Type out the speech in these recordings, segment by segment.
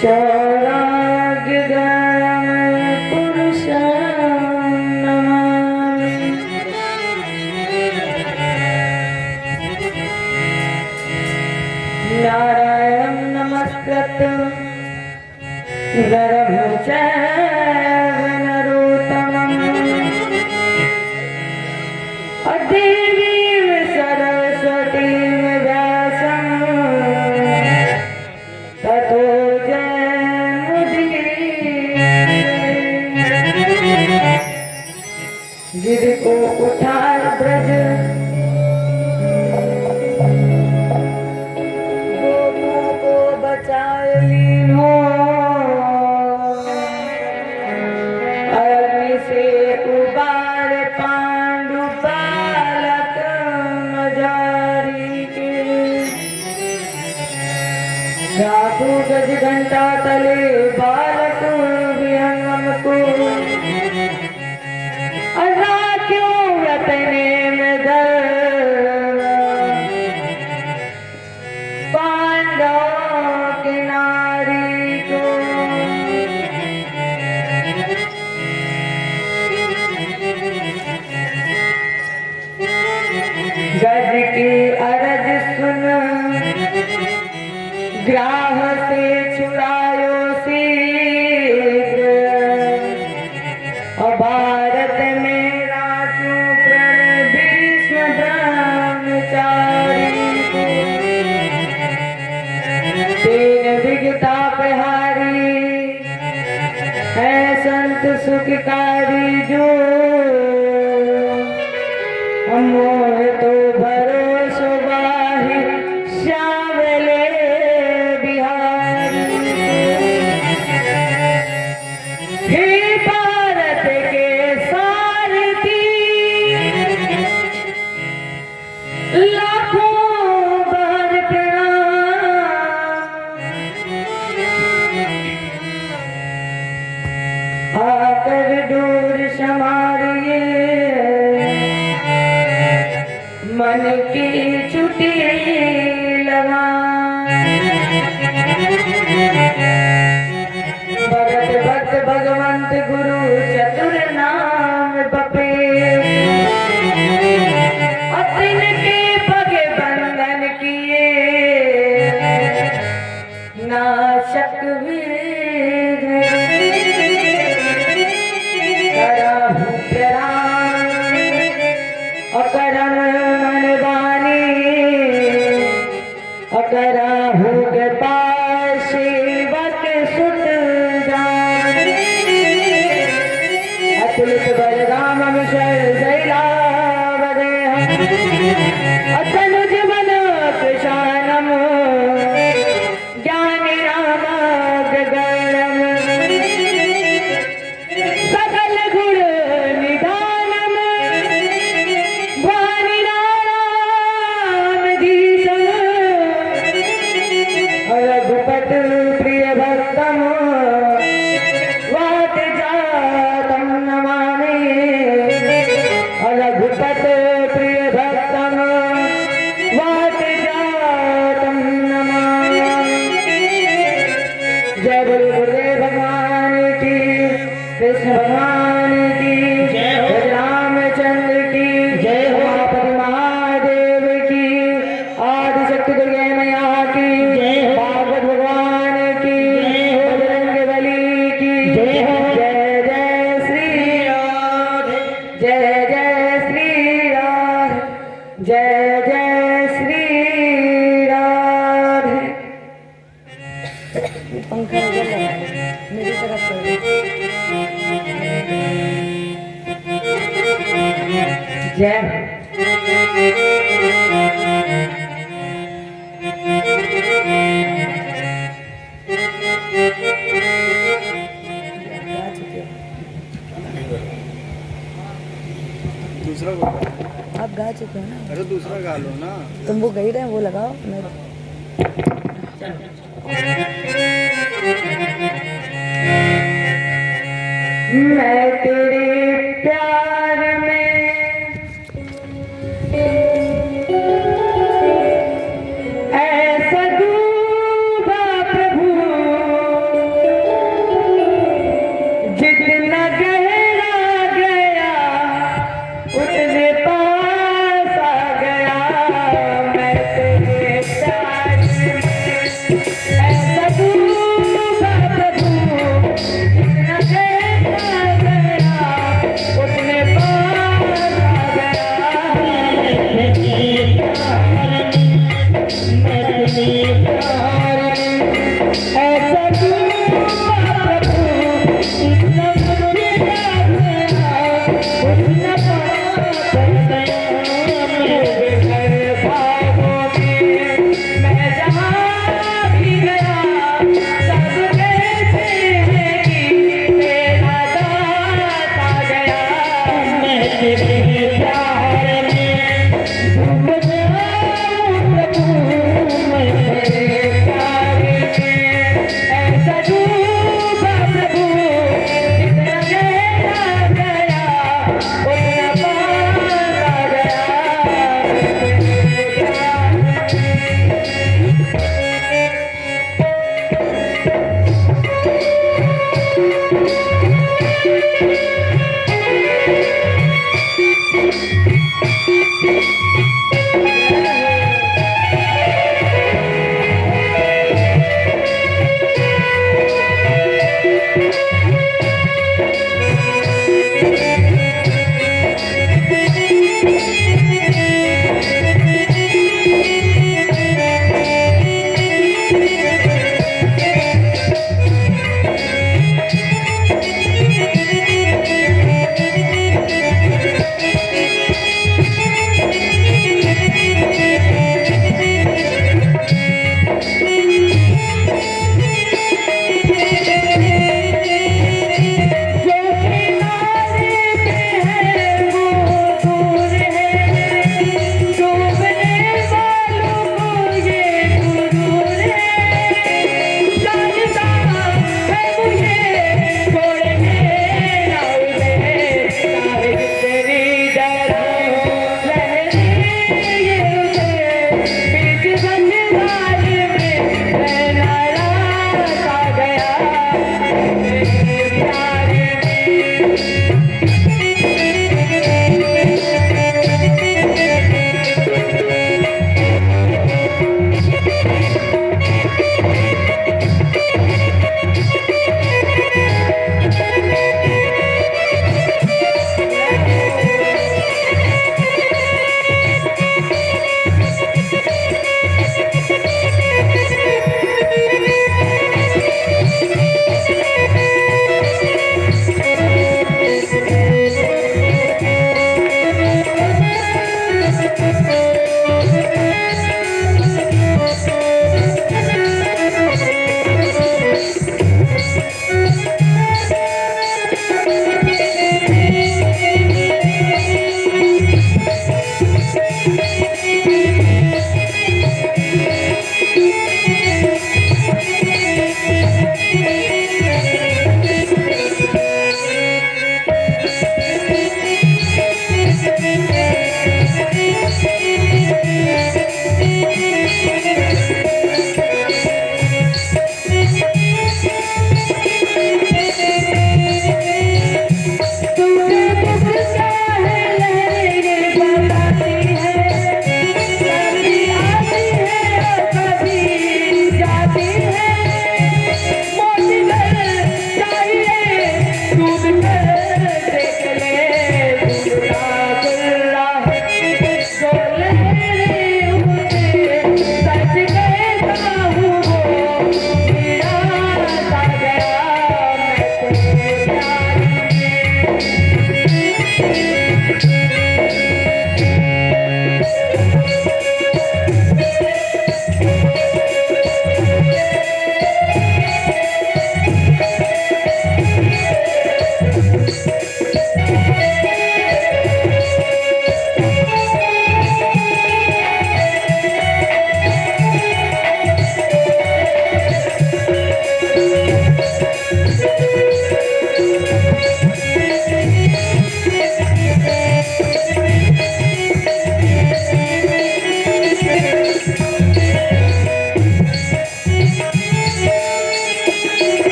शौराग्यगणं पुरुषं नमामि। नारायणं नमस्कृत्य नरं चैव नरोत्तमं देवीं सरस्वतीं व्यासं ततो गिरि को उठाए ब्रज गोपों को बचाए लीनो अग्नि से उबार पांडु बालक मजारी के जादू गज घंटा तले बालक विहंगम को क्यों वतने में पांडव के नारी को गज की अरज सुन ग्राह से छुड़ायो शीघ्र और भारत में है संत सुखकारी जो मोह तो भरोसो बाहि श्यामले बिहारी। हे भारत के सारथी लाखों बार आकर दूर समारिए मन की छुट्टी लगा। भगत भक्त भगवंत गुरु चतुर नाम बपे अतिन के पग बंधन किए नाशक वीर अकरम मन वाणी अकराहु के पास सेवक सुत जान अतुलित बलराम विषय जैलावदे अतनुज मन कृशानम ज्ञानी रामाग्रगणम सकल गुण निधानम वाणी नारायणधीशम रघुपत प्रिय भक्तम वात जातम नमामि। रघुपत प्रिय भक्तम वात जातम नमामि। जय बोलो गुरुदेव भगवान की, कृष्ण भगवान की जय हो, रामचंद्र की जय हो, उमापति महादेव की, आदिशक्ति दुर्गे मैया की जय हो, भागवत भगवान की जय हो, बजरंगबली की जय हो। जय जय श्री राधे, जय जय श्री राधे, जय जय श्री राधे। पंखा मेरी तरफ जय दूसरा आप गा चुके हो ना। अरे दूसरा गा लो ना। तुम वो गई रहे वो लगाओ। मैं तेरे प्यार में ऐसा डूब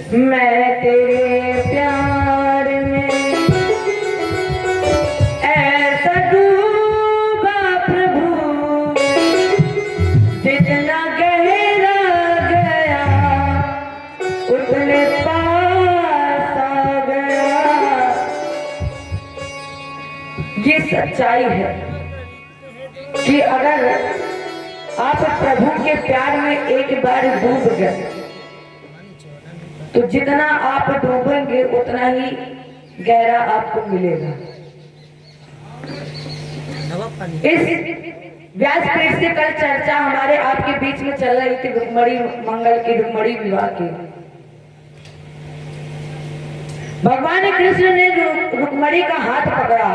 मैं तेरे प्यार में ऐसा डूबा प्रभु, जितना गहरा गया उतने पास आ गया। ये सच्चाई है कि अगर आप प्रभु के प्यार में एक बार डूब गए तो जितना आप डूबेंगे उतना ही गहरा आपको मिलेगा। इस व्यासपीठ से कल चर्चा हमारे आपके बीच में चल रही थी रुक्मणी मंगल की, रुक्मणी विवाह की। भगवान कृष्ण ने रुक्मणी का हाथ पकड़ा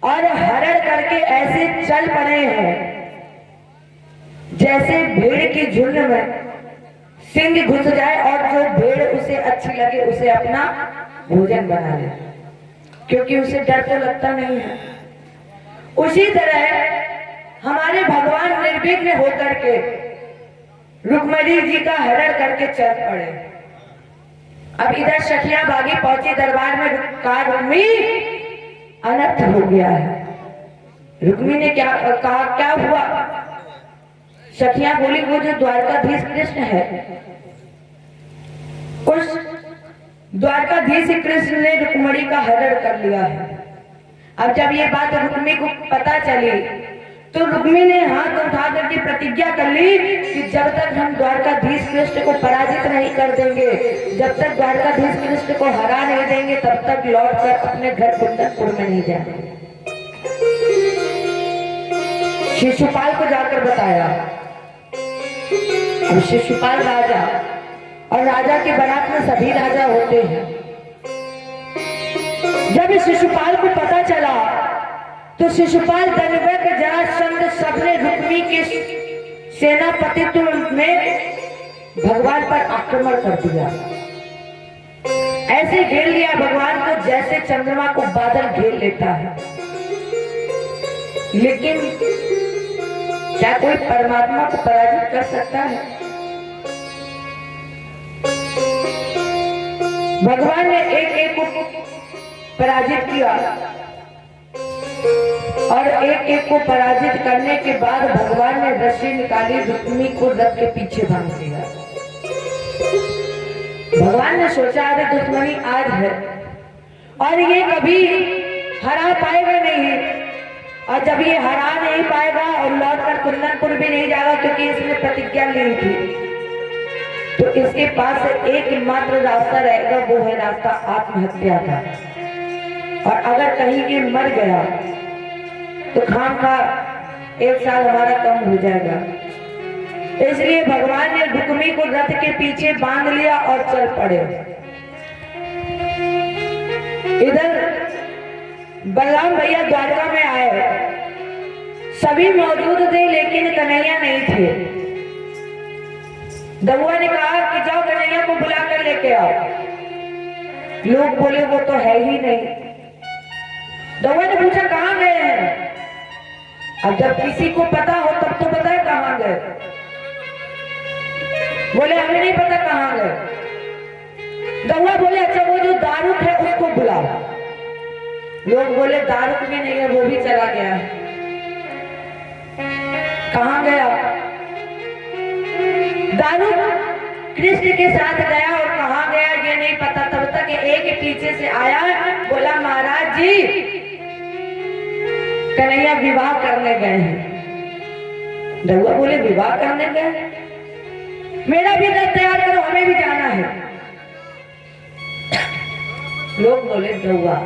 और हरण करके ऐसे चल पड़े हैं जैसे भीड़ की झुंड में सिंह घुस जाए और जो भेड़ उसे अच्छी लगे उसे अपना भोजन बना ले, क्योंकि उसे डर तो लगता नहीं है। उसी तरह हमारे भगवान निर्विघ्न होकर के रुक्मणी जी का हरण करके चल पड़े। अब इधर सखिया बागी पहुंची दरबार में, रुक्मी अनर्थ हो गया है। रुक्मी ने क्या कहा, क्या हुआ? सखिया बोली, वो जो द्वारकाधीश कृष्ण है, उस द्वारकाधीश कृष्ण ने रुक्मणी का हरण कर लिया है। अब जब ये बात रुक्मी को पता चली तो रुक्मी ने हाथ उठा करके प्रतिज्ञा कर ली कि जब तक हम द्वारकाधीश कृष्ण को पराजित नहीं कर देंगे, जब तक द्वारकाधीश कृष्ण को हरा नहीं देंगे, तब तक लौटकर अपने घर कुंदनपुर में नहीं जाएंगे। शिशुपाल को जाकर बताया। अब शिशुपाल राजा, और राजा के बारात में सभी राजा होते हैं। जब शिशुपाल को पता चला तो शिशुपाल, दंडवत, जरासंध सबने रुक्मी के सेनापतित्व में भगवान पर आक्रमण कर दिया। ऐसे घेर लिया भगवान को जैसे चंद्रमा को बादल घेर लेता है। लेकिन क्या कोई परमात्मा को पराजित कर सकता है? भगवान ने एक एक को पराजित किया और एक एक को पराजित करने के बाद भगवान ने रस्सी निकाली, रुक्मी को रथ के पीछे बांध दिया। भगवान ने सोचा अरे दुश्मनी आज है और ये कभी हरा पाएगा नहीं, और जब ये हरा नहीं पाएगा और लौटकर कुंदनपुर भी नहीं जाएगा क्योंकि इसने प्रतिज्ञा ली थी, तो इसके पास एकमात्र रास्ता रहेगा, वो है रास्ता आत्महत्या का। और अगर कहीं ये मर गया तो खाम का 1 साल हमारा कम हो जाएगा। इसलिए भगवान ने रुक्मी को रथ के पीछे बांध लिया और चल पड़े। इधर बलराम भैया द्वारका में आए, सभी मौजूद थे लेकिन कन्हैया नहीं थे। गौआ ने कहा कि जाओ कन्हैया को बुला कर लेके आओ। लोग बोले वो तो है ही नहीं। गौआ ने पूछा कहां गए हैं? अब जब किसी को पता हो तब तो बताए कहां गए। बोले हमें नहीं पता कहां गए। गौआ बोले अच्छा वो जो दारुक है उसको बुलाओ। लोग बोले दारुक भी नहीं है, वो भी चला गया है। कहां गया? दारुक कृष्ण के साथ गया और कहां गया ये नहीं पता। तब तक एक पीछे से आया, बोला महाराज जी कन्हैया विवाह करने गए हैं। गौआ बोले विवाह करने गए? मेरा भी रथ तैयार करो, हमें भी जाना है। लोग बोले गौआ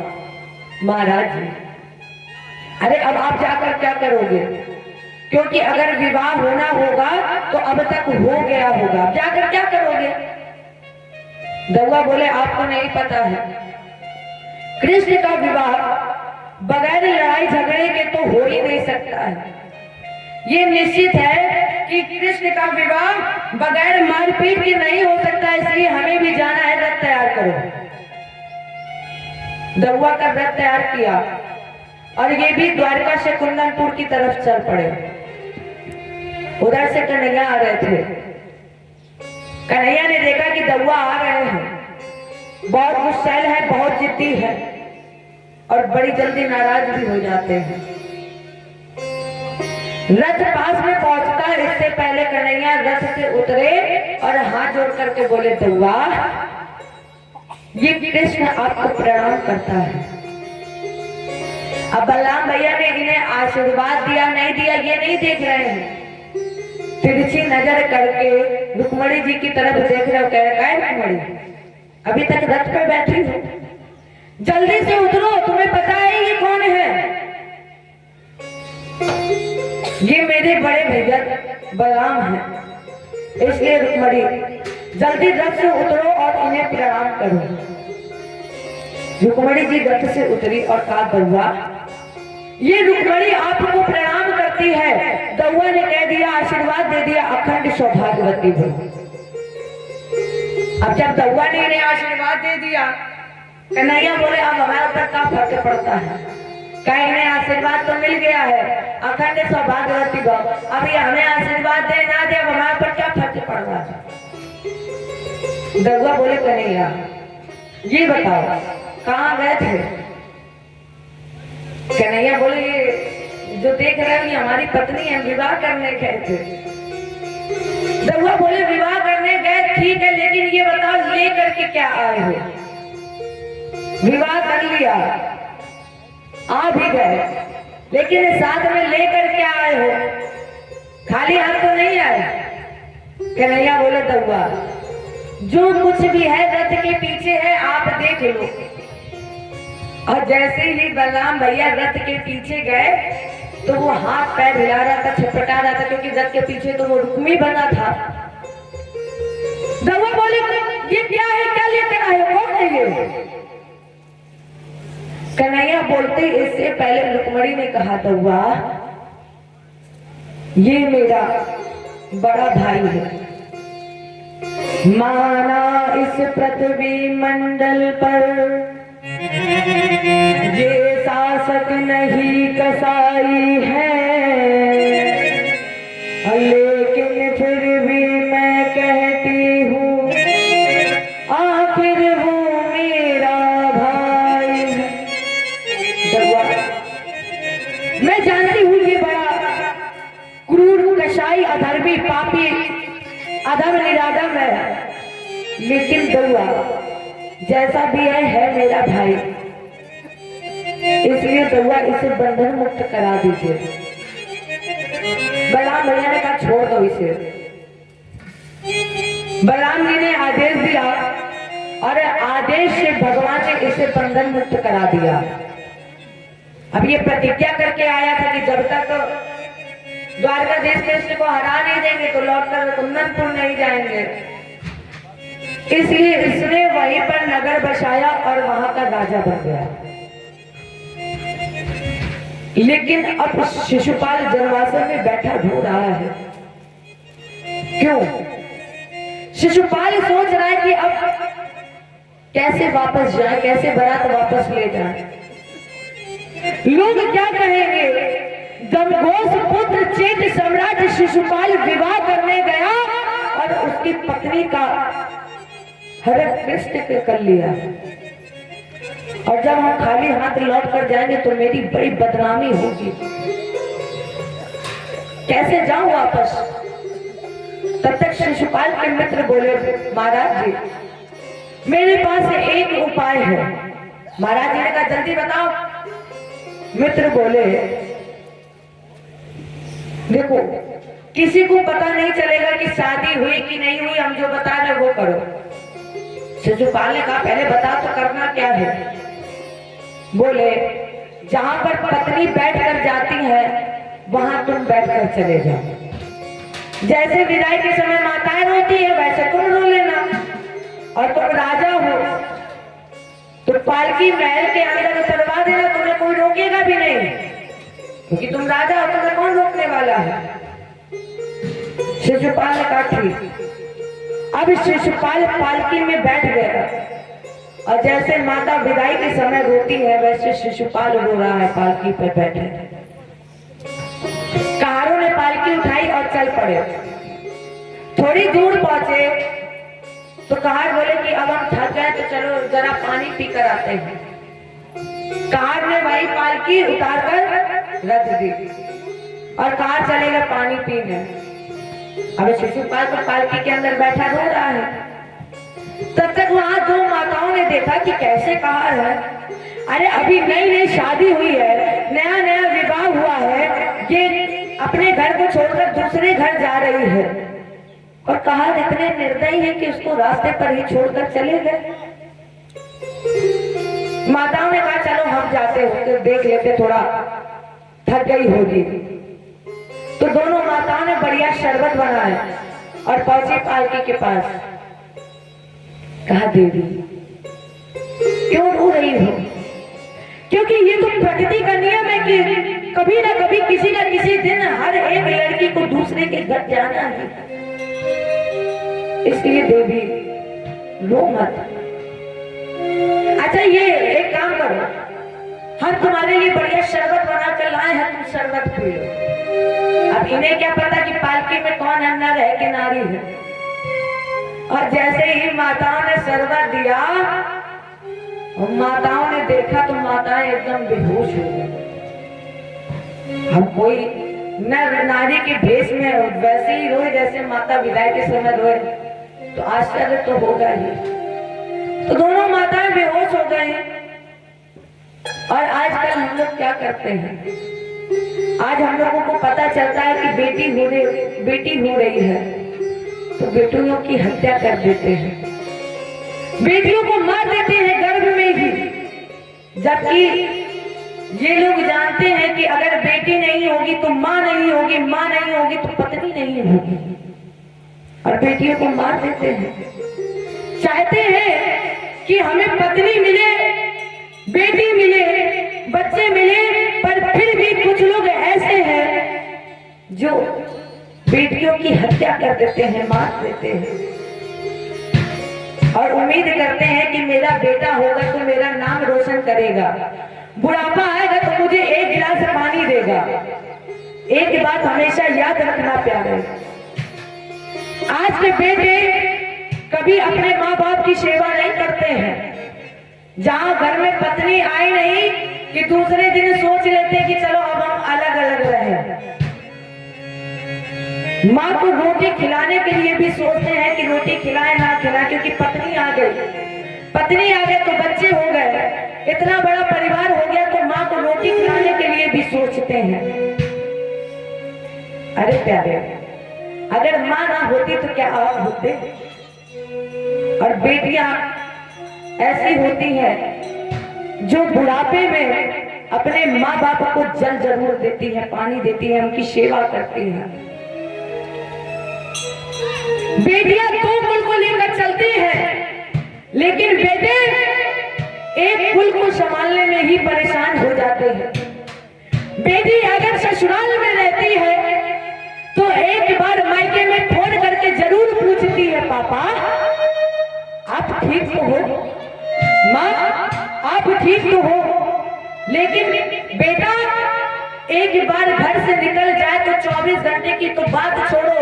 महाराज जी अरे अब आप जाकर क्या करोगे? क्योंकि अगर विवाह होना होगा तो अब तक हो गया होगा, जाकर क्या करोगे? गौआ बोले आपको नहीं पता है, कृष्ण का विवाह बगैर लड़ाई झगड़े के तो हो ही नहीं सकता है। ये निश्चित है कि कृष्ण का विवाह बगैर मारपीट के नहीं हो सकता, इसलिए हमें भी जाना है, रथ तैयार करो। गौआ का रथ तैयार किया और ये भी द्वारका से कुंदनपुर की तरफ चल पड़े। उधर से कन्हैया आ रहे थे। कन्हैया ने देखा कि दौआ आ रहे हैं, बहुत गुस्सैल है, बहुत जिद्दी है और बड़ी जल्दी नाराज भी हो जाते हैं। रथ पास में पहुंचता है, इससे पहले कन्हैया रथ से उतरे और हाथ जोड़ करके बोले, दौआ ये कृष्ण आपको प्रणाम करता है। अब बलराम भैया ने इन्हें आशीर्वाद दिया नहीं दिया ये नहीं देख रहे हैं, तिरछी नजर करके रुक्मणी जी की तरफ देख रहे हो, कह रहे हैं रुक्मणी अभी तक रथ पे बैठी हो, जल्दी से उतरो, तुम्हें पता है ये कौन है? ये मेरे बड़े भैया बलराम हैं, इसलिए रुक्मणी जल्दी रथ से उतरो और इन्हें प्रणाम करो। रुक्मणी जी रथ से उतरी और कहा, दौआ ये रुक्मणी आपको प्रणाम करती है। दौआ ने कह दिया, आशीर्वाद दे दिया, अखंड सौभाग्यवती हो। अब जब दौआ ने इन्हें आशीर्वाद दे दिया, कन्हैया बोले अब हमारे ऊपर क्या फर्क पड़ता है, कहीं इन्हें आशीर्वाद तो मिल गया है, अखंड सौभाग्यवती हो, अभी हमें आशीर्वाद दे ना दे, अब हमारे ऊपर क्या फर्क पड़ रहा है? दौआ बोले, कन्हैया ये बताओ कहाँ गए थे? कन्हैया बोले, ये जो देख रहे हो ये हमारी पत्नी है, विवाह करने गए थे। दौआ बोले, विवाह करने गए ठीक है, लेकिन ये बताओ लेकर के क्या आए हो? विवाह कर लिया, आ भी गए, लेकिन साथ में लेकर क्या आए हो? खाली हाथ तो नहीं आए। कन्हैया बोले, दौआ जो कुछ भी है रथ के पीछे है, आप देख लो। और जैसे ही बलराम भैया रथ के पीछे गए तो वो हाथ पैर हिला रहा था, छटपटा रहा था, क्योंकि रथ के पीछे तो वो रुक्मी बना था। दौआ बोले, ये क्या है, क्या लेकर आए हो, कौन है ये? कन्हैया बोलते इससे पहले रुक्मणी ने कहा, दौआ ये मेरा बड़ा भाई है, माना इस पृथ्वी मंडल पर ये शासक नहीं कसाई है, लेकिन फिर भी मैं कहती हूँ आखिर वो मेरा भाई है। मैं जानती हूँ ये बड़ा क्रूर, कसाई, अधर्मी, पापी, अधम निराधम है, लेकिन दौआ जैसा भी है मेरा भाई, इसलिए दौआ इसे बंधन मुक्त करा दीजिए। बलराम भैया ने कहा, छोड़ दो इसे। बलराम जी ने आदेश दिया और आदेश से भगवान ने इसे बंधन मुक्त करा दिया। अब ये प्रतिज्ञा करके आया था कि जब तक द्वारकाधीश कृष्ण को हरा नहीं देंगे तो लौटकर कुंदनपुर नहीं जाएंगे, इसलिए इसने वहीं पर नगर बसाया और वहां का राजा बन गया। लेकिन अब शिशुपाल जनवासन में बैठा ढो रहा है। क्यों? शिशुपाल सोच रहा है कि अब कैसे वापस जाए, कैसे बारात वापस ले जाए। लोग क्या कहेंगे? दमघोष पुत्र चेत सम्राट शिशुपाल विवाह करने गया और उसकी पत्नी का हरण कृष्ण कर लिया, और जब हम खाली हाथ लौट कर जाएंगे तो मेरी बड़ी बदनामी होगी, कैसे जाऊं वापस? तब तक शिशुपाल के मित्र बोले, महाराज जी मेरे पास एक उपाय है। महाराज जी ने कहा, जल्दी बताओ। मित्र बोले, देखो किसी को पता नहीं चलेगा कि शादी हुई कि नहीं हुई, हम जो बता रहे वो करो। शिशुपाल ने कहा, पहले बता तो करना क्या है? बोले, जहां पर पत्नी बैठकर जाती है वहां तुम बैठकर चले जाओ। जैसे विदाई के समय माताएं रोती है वैसे तुम रो लेना, और तुम राजा हो तो पालकी महल के अंदर उतरवा देना, तुम्हें कोई रोकेगा भी नहीं, क्योंकि तुम राजा हो, तुम्हें कौन रोकने वाला है? शिशुपाल ने कहा, ठीक। अब शिशुपाल पालकी में बैठ गया, और जैसे माता विदाई के समय रोती है वैसे शिशुपाल रो रहा है पालकी पर बैठे। कहारों ने पालकी उठाई और और चल पड़े। थोड़ी दूर पहुंचे तो कहार बोले कि अब हम थक गए तो चलो जरा पानी पी कर आते हैं। कहार ने वही पालकी उतार कर रख दी और कहार चलेगा पानी पीने। अब शिशुपाल तो पालकी के अंदर बैठा रो रहा है। तब तक वहां दो माताओं ने देखा कि कैसे कहार है। अरे अभी नई नई शादी हुई है, नया नया विवाह हुआ है, ये अपने घर को छोड़कर दूसरे घर जा रही है और कहार इतने निर्दयी है कि उसको रास्ते पर ही छोड़कर चले गए। माताओं ने कहा चलो हम जाते होते देख लेते, थोड़ा थक गई होगी। तो दोनों माताओं ने बढ़िया शरबत बनाया और पहुंची पालकी के पास। कहा देवी क्यों रो रही हो? क्योंकि ये तो प्रकृति का नियम है कि कभी ना कभी किसी ना किसी दिन हर एक लड़की को दूसरे के घर जाना है। इसलिए देवी रो मत। अच्छा ये एक काम करो, हम तुम्हारे लिए बढ़िया शरबत बना कर लाए हैं, तुम शरबत पी लो। अब इन्हें क्या पता कि पालकी में कौन है, नर है कि नारी है। और जैसे ही माताओं ने शरबत दिया और माताओं ने देखा तो माताएं एकदम बेहोश हो गई। हम कोई नर नारी के भेष में वैसे ही रोए जैसे माता विदाई के समय रोए, तो आश्चर्य तो होगा ही। तो दोनों माताएं बेहोश हो गई। और आजकल हम लोग क्या करते हैं, आज हम लोगों को पता चलता है कि बेटी हो रही है तो बेटियों की हत्या कर देते हैं, बेटियों को मार देते हैं गर्भ में ही। जबकि ये लोग जानते हैं कि अगर बेटी नहीं होगी तो माँ नहीं होगी, माँ नहीं होगी तो पत्नी नहीं होगी, और बेटियों को मार देते हैं। चाहते हैं कि हमें पत्नी मिले, बेटी मिले, बच्चे मिले, पर फिर भी कुछ लोग ऐसे हैं जो बेटियों की हत्या कर देते हैं, मार देते हैं और उम्मीद करते हैं कि मेरा बेटा होगा तो मेरा नाम रोशन करेगा, बुढ़ापा आएगा तो मुझे एक गिलास पानी देगा। एक बात हमेशा याद रखना प्यारे, आज के बेटे कभी अपने माँ बाप की सेवा नहीं करते हैं। जहां घर में पत्नी आई नहीं कि दूसरे दिन सोच लेते कि चलो अब हम अलग अलग रहे। माँ को रोटी खिलाने के लिए भी सोचते हैं कि रोटी खिलाए ना खिलाए, क्योंकि पत्नी आ गई तो बच्चे हो गए, इतना बड़ा परिवार हो गया तो माँ को रोटी खिलाने के लिए भी सोचते हैं। अरे प्यारे, अगर माँ ना होती तो क्या आप होते? और बेटियां ऐसी होती हैं जो बुढ़ापे में अपने माँ बाप को जल जरूर देती है, पानी देती है, उनकी सेवा करती है। बेटियां दो कुल को लेकर चलती हैं, लेकिन बेटे एक कुल को संभालने में ही परेशान हो जाते हैं। बेटी अगर ससुराल में रहती है तो एक बार मायके में फोन करके जरूर पूछती है, पापा आप ठीक तो हो, माँ आप ठीक तो हो। लेकिन बेटा एक बार घर से निकल जाए तो 24 घंटे की तो बात छोड़ो,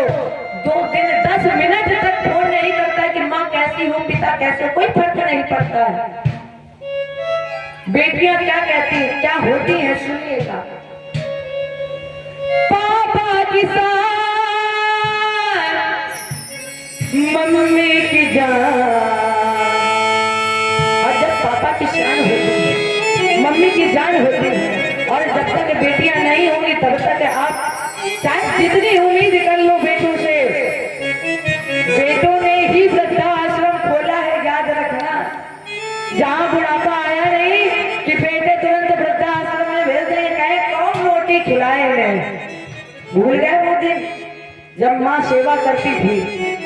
2 दिन 10 मिनट तक फोन नहीं करता कि माँ कैसी हो, पिता कैसे हो, कोई फर्क नहीं पड़ता है। बेटियां क्या कहती हैं, क्या होती हैं, सुनिएगा। पापा की साथ मम्मी की जान, और जब पापा की शान होती है, मम्मी की जान होती है, और जब तक बेटियां नहीं होंगी तब तक आप चाहे जितनी उम्मीद कर लो बेटों से, बेटों ने ही वृद्धाश्रम खोला है, याद रखना। जहां बुढ़ापा आया नहीं कि बेटे तुरंत वृद्धाश्रम में भेज देंगे, कहे कौन रोटी खिलाए हैं। भूल गए वो दिन जब माँ सेवा करती थी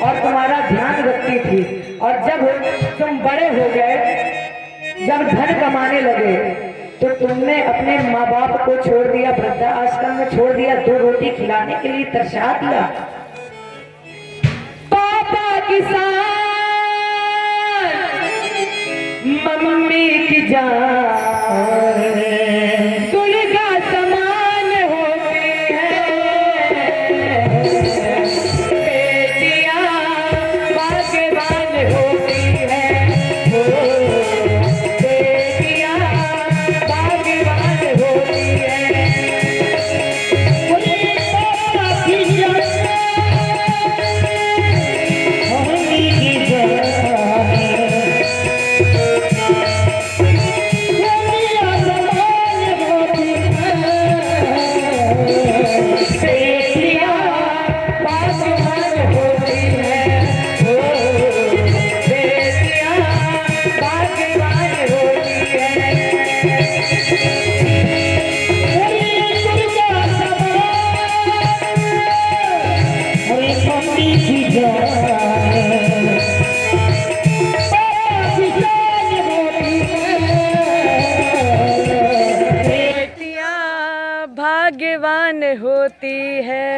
और तुम्हारा ध्यान रखती थी, और जब तुम बड़े हो गए, जब धन कमाने लगे तो तुमने अपने माँ बाप को छोड़ दिया, वृद्धाश्रम में छोड़ दिया, 2 रोटी खिलाने के लिए तरसा दिया। पापा की साथ मम्मी की जान दुर्गा समान होती है। भाग्यवान होती है।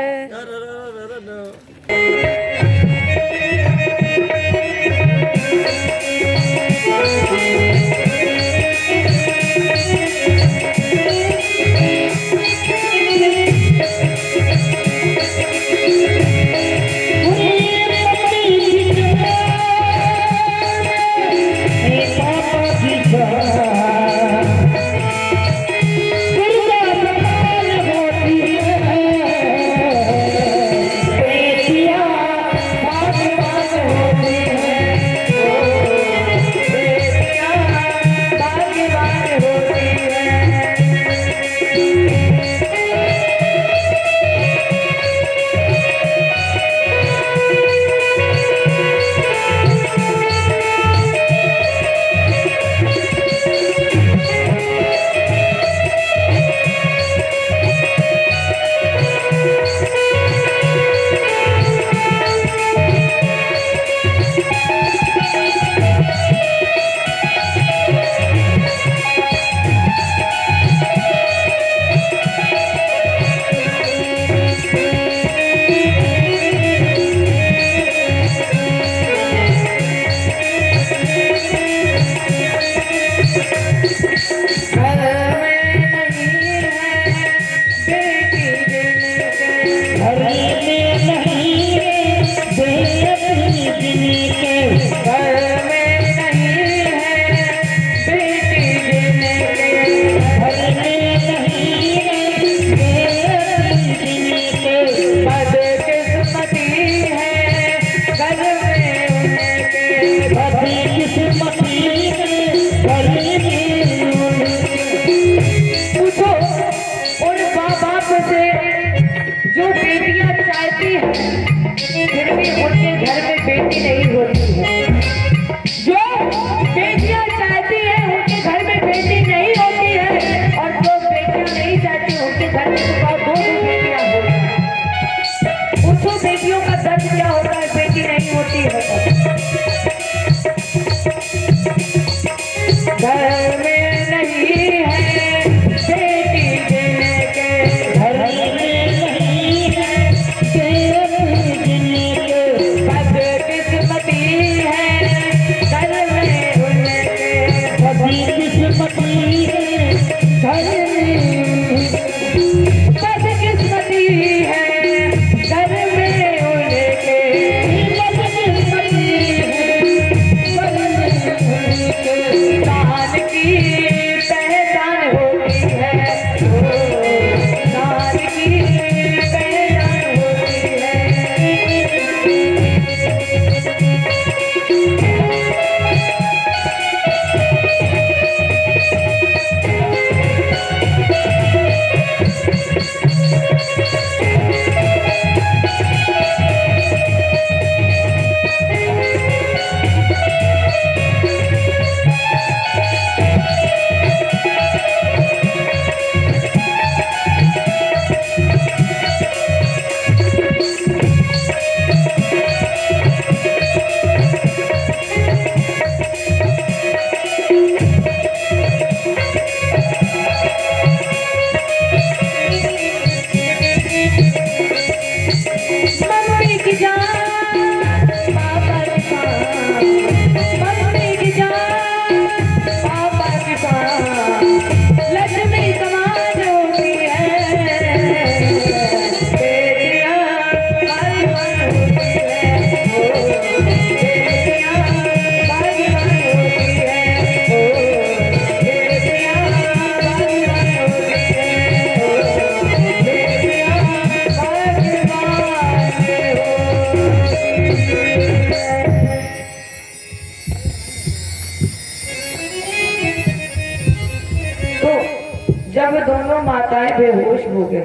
जब दोनों माताएं बेहोश हो गई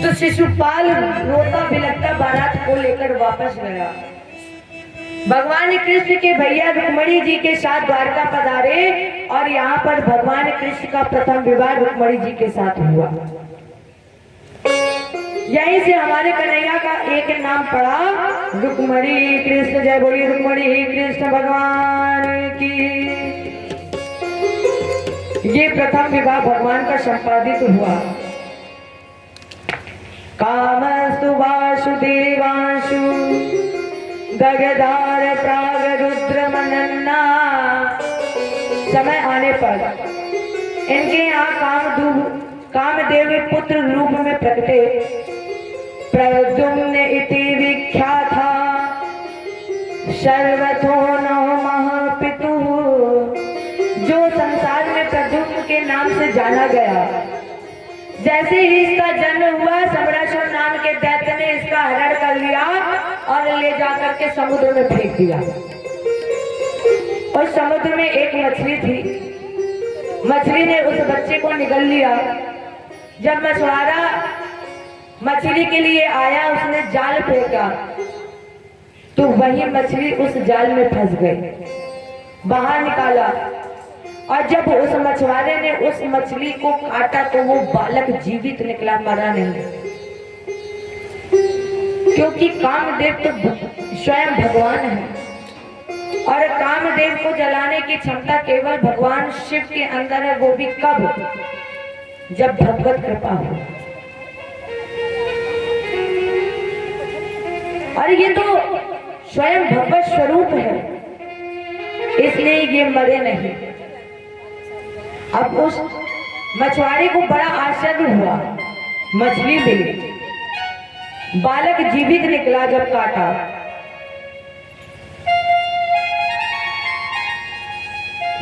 तो शिशुपाल रोता बिलखता बारात को लेकर वापस गया। भगवान कृष्ण के भैया रुक्मणी जी के साथ द्वारका पधारे और यहाँ पर भगवान कृष्ण का प्रथम विवाह रुक्मणी जी के साथ हुआ। यहीं से हमारे कन्हैया का एक नाम पड़ा रुक्मणी कृष्ण। जय बोलिए रुक्मणी कृष्ण भगवान की। ये प्रथम विवाह भगवान का संपादित हुआ। कामस्तु वासुदेवांशु गगधार प्राग रुद्र मनन्ना। समय आने पर इनके यहाँ कामदेव पुत्र रूप में प्रकटे प्रद्युम्न इति विख्याता सर्वतो नमः पितुः। जो संसार में प्रद्युम्न के नाम से जाना गया। जैसे ही इसका जन्म हुआ सम्रासुर नाम के दैत्य ने इसका हरण कर लिया और ले जाकर के समुद्र में फेंक दिया। और समुद्र में एक मछली थी। मछली ने उस बच्चे को निगल लिया। जब मछुआरा मछली के लिए आया उसने जाल फेंका तो वही मछली उस जाल में फंस गई। बाहर निकाला और जब उस मछुआरे ने उस मछली को काटा तो वो बालक जीवित निकला, मरा नहीं। क्योंकि कामदेव तो स्वयं भगवान है और कामदेव को जलाने की क्षमता केवल भगवान शिव के अंदर है। वो भी कब? जब भगवत कृपा हो। और ये तो स्वयं भगवत स्वरूप है, इसलिए ये मरे नहीं। अब उस मछुआरे को बड़ा आश्चर्य हुआ। मछली मिली, बालक जीवित निकला। जब काटा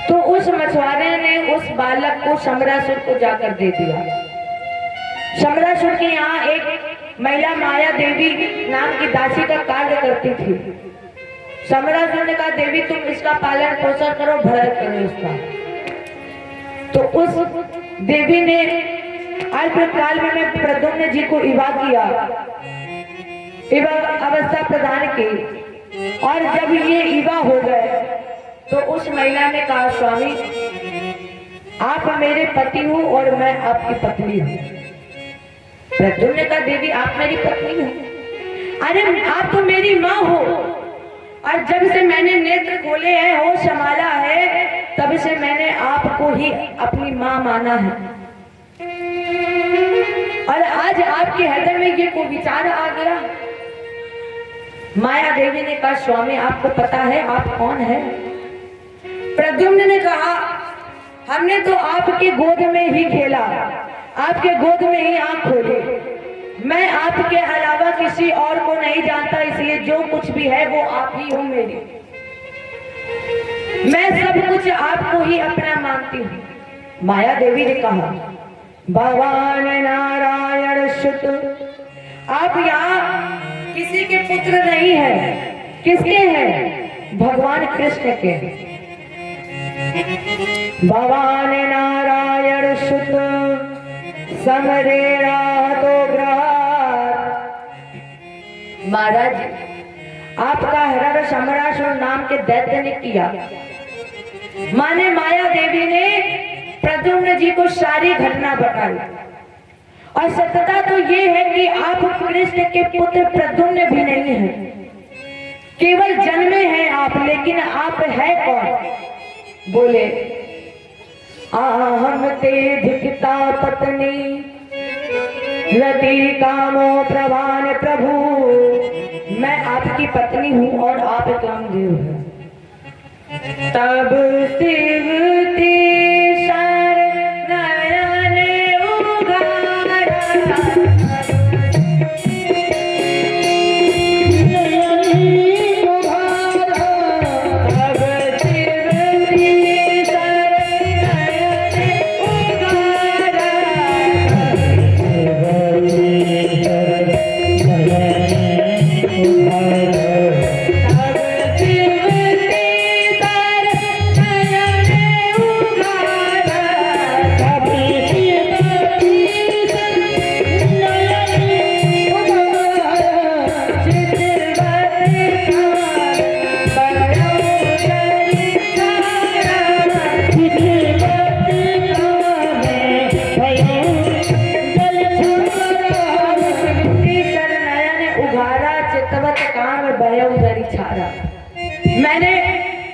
तो उस मछुआरे ने उस बालक को सम्रासुर को जाकर दे दिया। सम्रासुर के यहाँ एक महिला माया देवी नाम की दासी का कार्य करती थी। सम्रासुर ने कहा देवी तुम इसका पालन पोषण करो, भरण करो इसका। तो उस देवी ने अल्पकाल में प्रद्युम्न जी को विवाह किया, विवाह अवस्था प्रदान की। और जब ये विवाह हो गए तो उस महिला ने कहा स्वामी आप मेरे पति हो और मैं आपकी पत्नी हूँ। प्रद्युम्न ने कहा देवी आप मेरी पत्नी हो? अरे आप तो मेरी माँ हो और जब से मैंने नेत्र खोले हैं, होश संभाला है, तब से मैंने आपको ही अपनी माँ माना है। और आज आपके हृदय में ये को विचार आ गया। माया देवी ने कहा स्वामी आपको पता है आप कौन है? प्रद्युम्न ने कहा हमने तो आपके गोद में ही खेला, आपके गोद में ही आंख खोली। मैं आपके अलावा किसी और को नहीं जानता, इसलिए जो कुछ भी है वो आप ही हो मेरी। मैं सब कुछ आपको ही अपना मानती हूँ। माया देवी ने कहा भगवान नारायण सुत, आप यहाँ किसी के पुत्र नहीं है। किसके हैं? भगवान कृष्ण के। भगवान नारायण सुत समरे रातो ग्रहात। महाराज आपका हरण सम्रासुर नाम के दैत्य ने किया। माने माया देवी ने प्रद्युम्न जी को सारी घटना बताई। और सत्यता तो ये है कि आप कृष्ण के पुत्र प्रद्युम्न भी नहीं हैं, केवल जन्मे हैं आप। लेकिन आप है कौन? बोले आहम ते धिकता पत्नी रति कामो प्रभान प्रभु। मैं आपकी पत्नी हूँ और आप कामदेव हैं। तब शिव चितवत काम भयउ जरी छारा। मैंने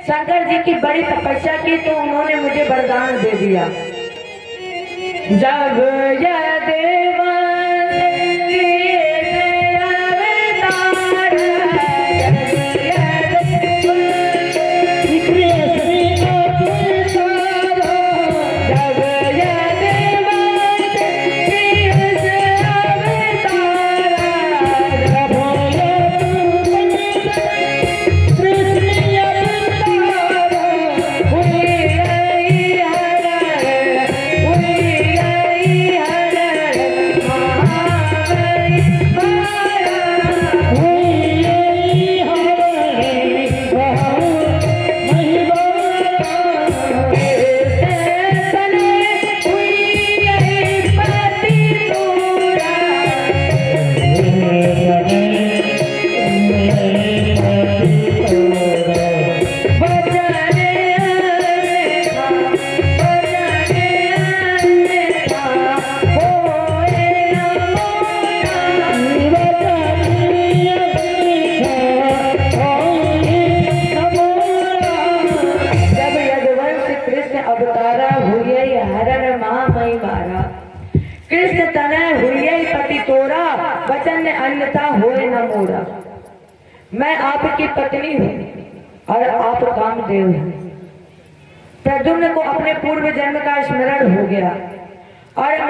शंकर जी की बड़ी तपस्या की तो उन्होंने मुझे वरदान दे दिया। जब यह देवा कृष्ण तनय हुई पति तोरा, वचन अन्यथा होए न मोरा। मैं आपकी पत्नी हूँ और आप कामदेव हैं। प्रद्युम्न को अपने पूर्व जन्म का स्मरण हो गया और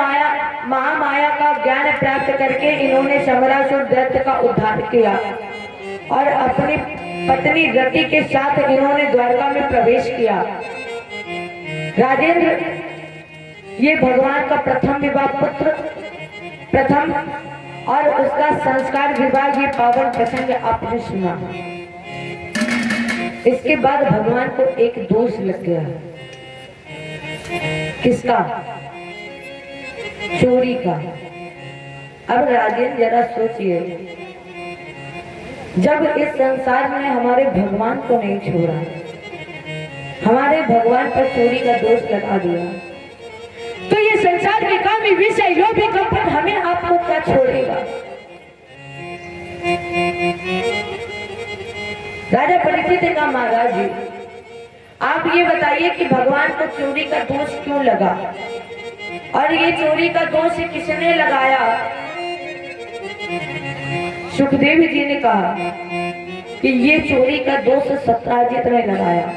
महामाया का ज्ञान प्राप्त करके इन्होंने समरासुर दैत्य का उद्धार किया और अपनी पत्नी रति के साथ इन्होंने द्वारका में प्रवेश किया। राजेंद्र, ये भगवान का प्रथम विवाह पुत्र प्रथम और उसका संस्कार विवाह, ये पावन प्रसंग आपने सुना। इसके बाद भगवान को एक दोष लग गया। किसका? चोरी का। अब राजेंद्र जरा सोचिए, जब इस संसार में हमारे भगवान को नहीं छोड़ा, हमारे भगवान पर चोरी का दोष लगा दिया, तो ये संसार के कामी विषय लोभी कपट हमें आपको क्या छोड़ेगा। राजा परीक्षित ने कहा, महाराज जी आप ये बताइए कि भगवान को चोरी का दोष क्यों लगा और ये चोरी का दोष किसने लगाया। सुखदेव जी ने कहा कि ये चोरी का दोष सत्राजित ने लगाया।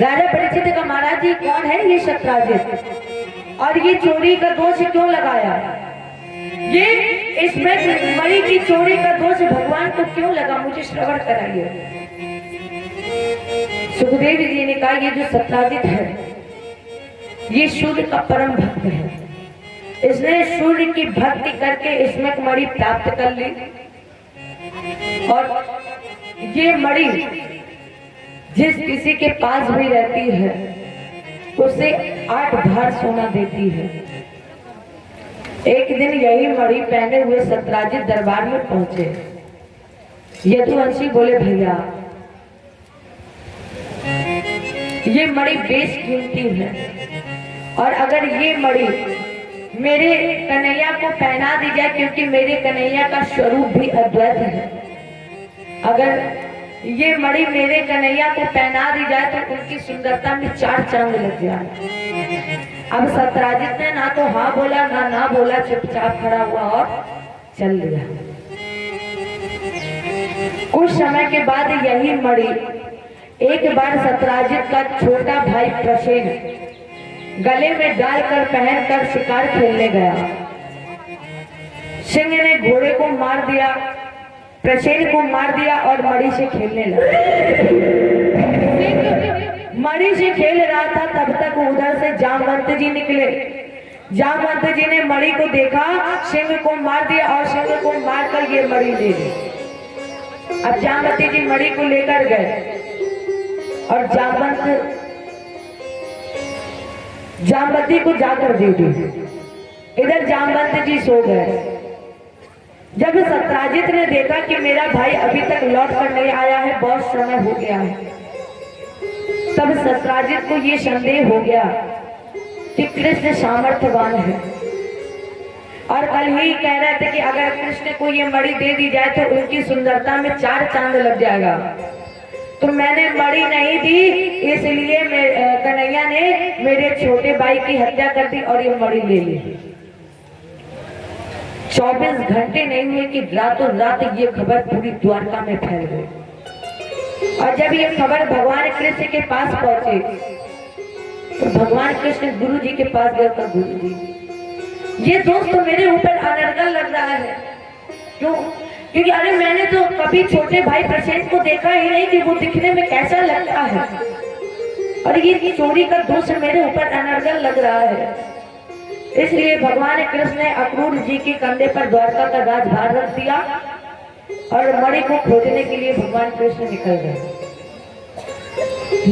राजा परीक्षित का, महाराज जी कौन है ये सत्राजित और ये चोरी का दोष क्यों लगाया, ये इसमें मणि की चोरी का दोष भगवान को क्यों लगा, मुझे श्रवण कराइए। सुखदेव जी ने कहा, ये जो सत्राजित है ये सूर्य का परम भक्त है। इसने सूर्य की भक्ति करके इसमें मणि प्राप्त कर ली और ये मणि जिस किसी के पास भी रहती है उसे 8 भार सोना देती है। एक दिन यही मणि पहने हुए सत्राजित दरबार में पहुंचे। यदुवंशी बोले, भैया ये मणि बेशकीमती है और अगर ये मणि मेरे कन्हैया को पहना दी जाए, क्योंकि मेरे कन्हैया का स्वरूप भी अद्वैत है, अगर ये मणि मेरे कन्हैया को पहना दी जाए तो उनकी सुंदरता में 4 चांद लग जाए। अब सत्राजित ने ना तो हाँ बोला ना बोला, चुपचाप खड़ा हुआ और चल दिया। कुछ समय के बाद यही मणि एक बार सत्राजित का छोटा भाई प्रसेन गले में डालकर पहनकर शिकार खेलने गया। सिंह ने घोड़े को मार दिया, प्रसेन को मार दिया और मणि से खेलने लगा। मणि से खेल रहा था, तब तक उधर से जामवंत जी निकले। जामवंत जी ने मणि को देखा, सिंह को मार दिया और सिंह को मारकर ये मणि ले ली। अब जामवंती जी मणि को लेकर गए और जामवती को जाकर दे दी। इधर जामवंत जी सो गए। जब सत्राजित ने देखा कि मेरा भाई अभी तक लौट कर नहीं आया है, बहुत समय हो गया है, तब सत्राजित को ये संदेह हो गया कि कृष्ण सामर्थ्यवान है और कल ही कह रहे थे कि अगर कृष्ण को ये मणि दे दी जाए तो उनकी सुंदरता में 4 चांद लग जाएगा। तो मैंने मणि नहीं दी, इसलिए कन्हैया ने मेरे छोटे भाई की हत्या कर दी और ये मणि ले ली। 24 घंटे नहीं हुए कि रातों रात ये खबर पूरी द्वारका में फैल गई। और जब ये खबर भगवान कृष्ण के पास पहुंचे तो भगवान कृष्ण गुरु जी के पास गए। तो गुरु जी, ये दोस्त तो मेरे ऊपर अनर्गल लग रहा है। क्यों? क्योंकि अरे मैंने तो कभी छोटे भाई प्रसेन को देखा ही नहीं कि वो दिखने में कैसा लगता है, और ये चोरी का दोष मेरे ऊपर अनर्गल लग रहा है। इसलिए भगवान कृष्ण ने अक्रूर जी के कंधे पर द्वारका का राजभार रख दिया और मणि को खोजने के लिए भगवान कृष्ण निकल गए।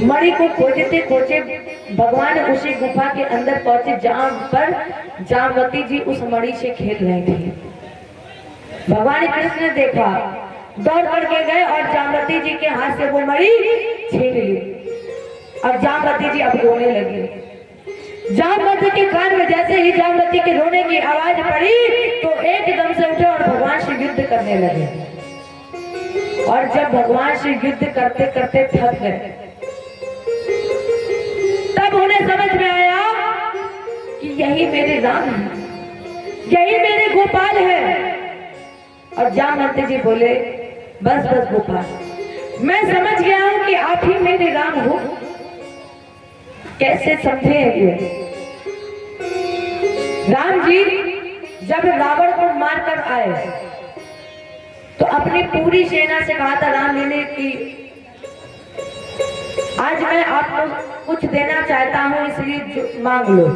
मणि को खोजते खोजे भगवान उसी गुफा के अंदर पहुंचे जहां पर जामवती जी उस मणि से खेल रही थी। भगवान कृष्ण ने देखा, दौड़ करके गए और जामवती जी के हाथ से वो मणि छीन ली और जामवती जी अब रोने लगी। जामवती के कान में जैसे ही जामवती के रोने की आवाज पड़ी तो एकदम से उठे और भगवान से युद्ध करने लगे। और जब भगवान से युद्ध करते करते थक गए तब उन्हें समझ में आया कि यही मेरे राम है, यही मेरे गोपाल है। और जामवती जी बोले, बस बस गोपाल, मैं समझ गया हूं कि आप ही मेरे राम हो। कैसे समझे ये? राम जी जब रावण को मारकर आए तो अपनी पूरी सेना से कहा था राम जी ने कि आज मैं आपको कुछ देना चाहता हूं, इसलिए मांग लो।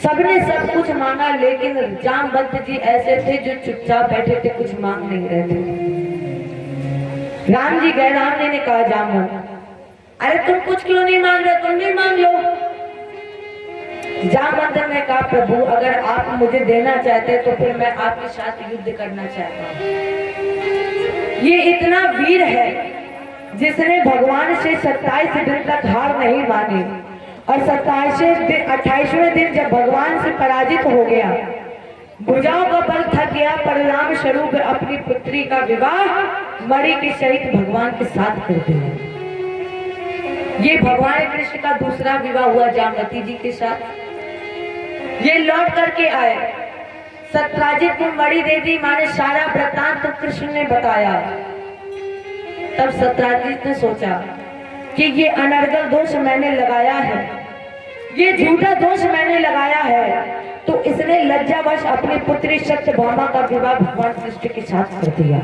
सबने सब कुछ मांगा, लेकिन जामवंत जी ऐसे थे जो चुपचाप बैठे थे, कुछ मांग नहीं रहे थे। राम जी गए, राम जी ने कहा जामवंत, अरे तुम कुछ क्यों नहीं मांग रहे, तुम भी मांग लो। जामवंत ने कहा, प्रभु अगर आप मुझे देना चाहते तो फिर मैं आपके साथ युद्ध करना चाहता हूँ। ये इतना वीर है जिसने भगवान से 27 दिन तक हार नहीं मानी, और 28वें दिन जब भगवान से पराजित हो गया, भुजाओं का बल थक गया, परिणाम स्वरूप अपनी पुत्री का विवाह मणि के सहित भगवान के साथ कर दिया। ये भगवान कृष्ण का दूसरा विवाह हुआ जामवती जी के साथ। ये लौट करके आए, सत्यराजित को मणि दे दी, माने सारा वृत्तांत तो कृष्ण ने बताया। तब सत्यराजित ने सोचा कि ये अनर्गल दोष मैंने लगाया है, ये झूठा दोष मैंने लगाया है, तो इसने लज्जावश अपनी पुत्री सत्यभामा का विवाह भगवान कृष्ण के साथ कर दिया।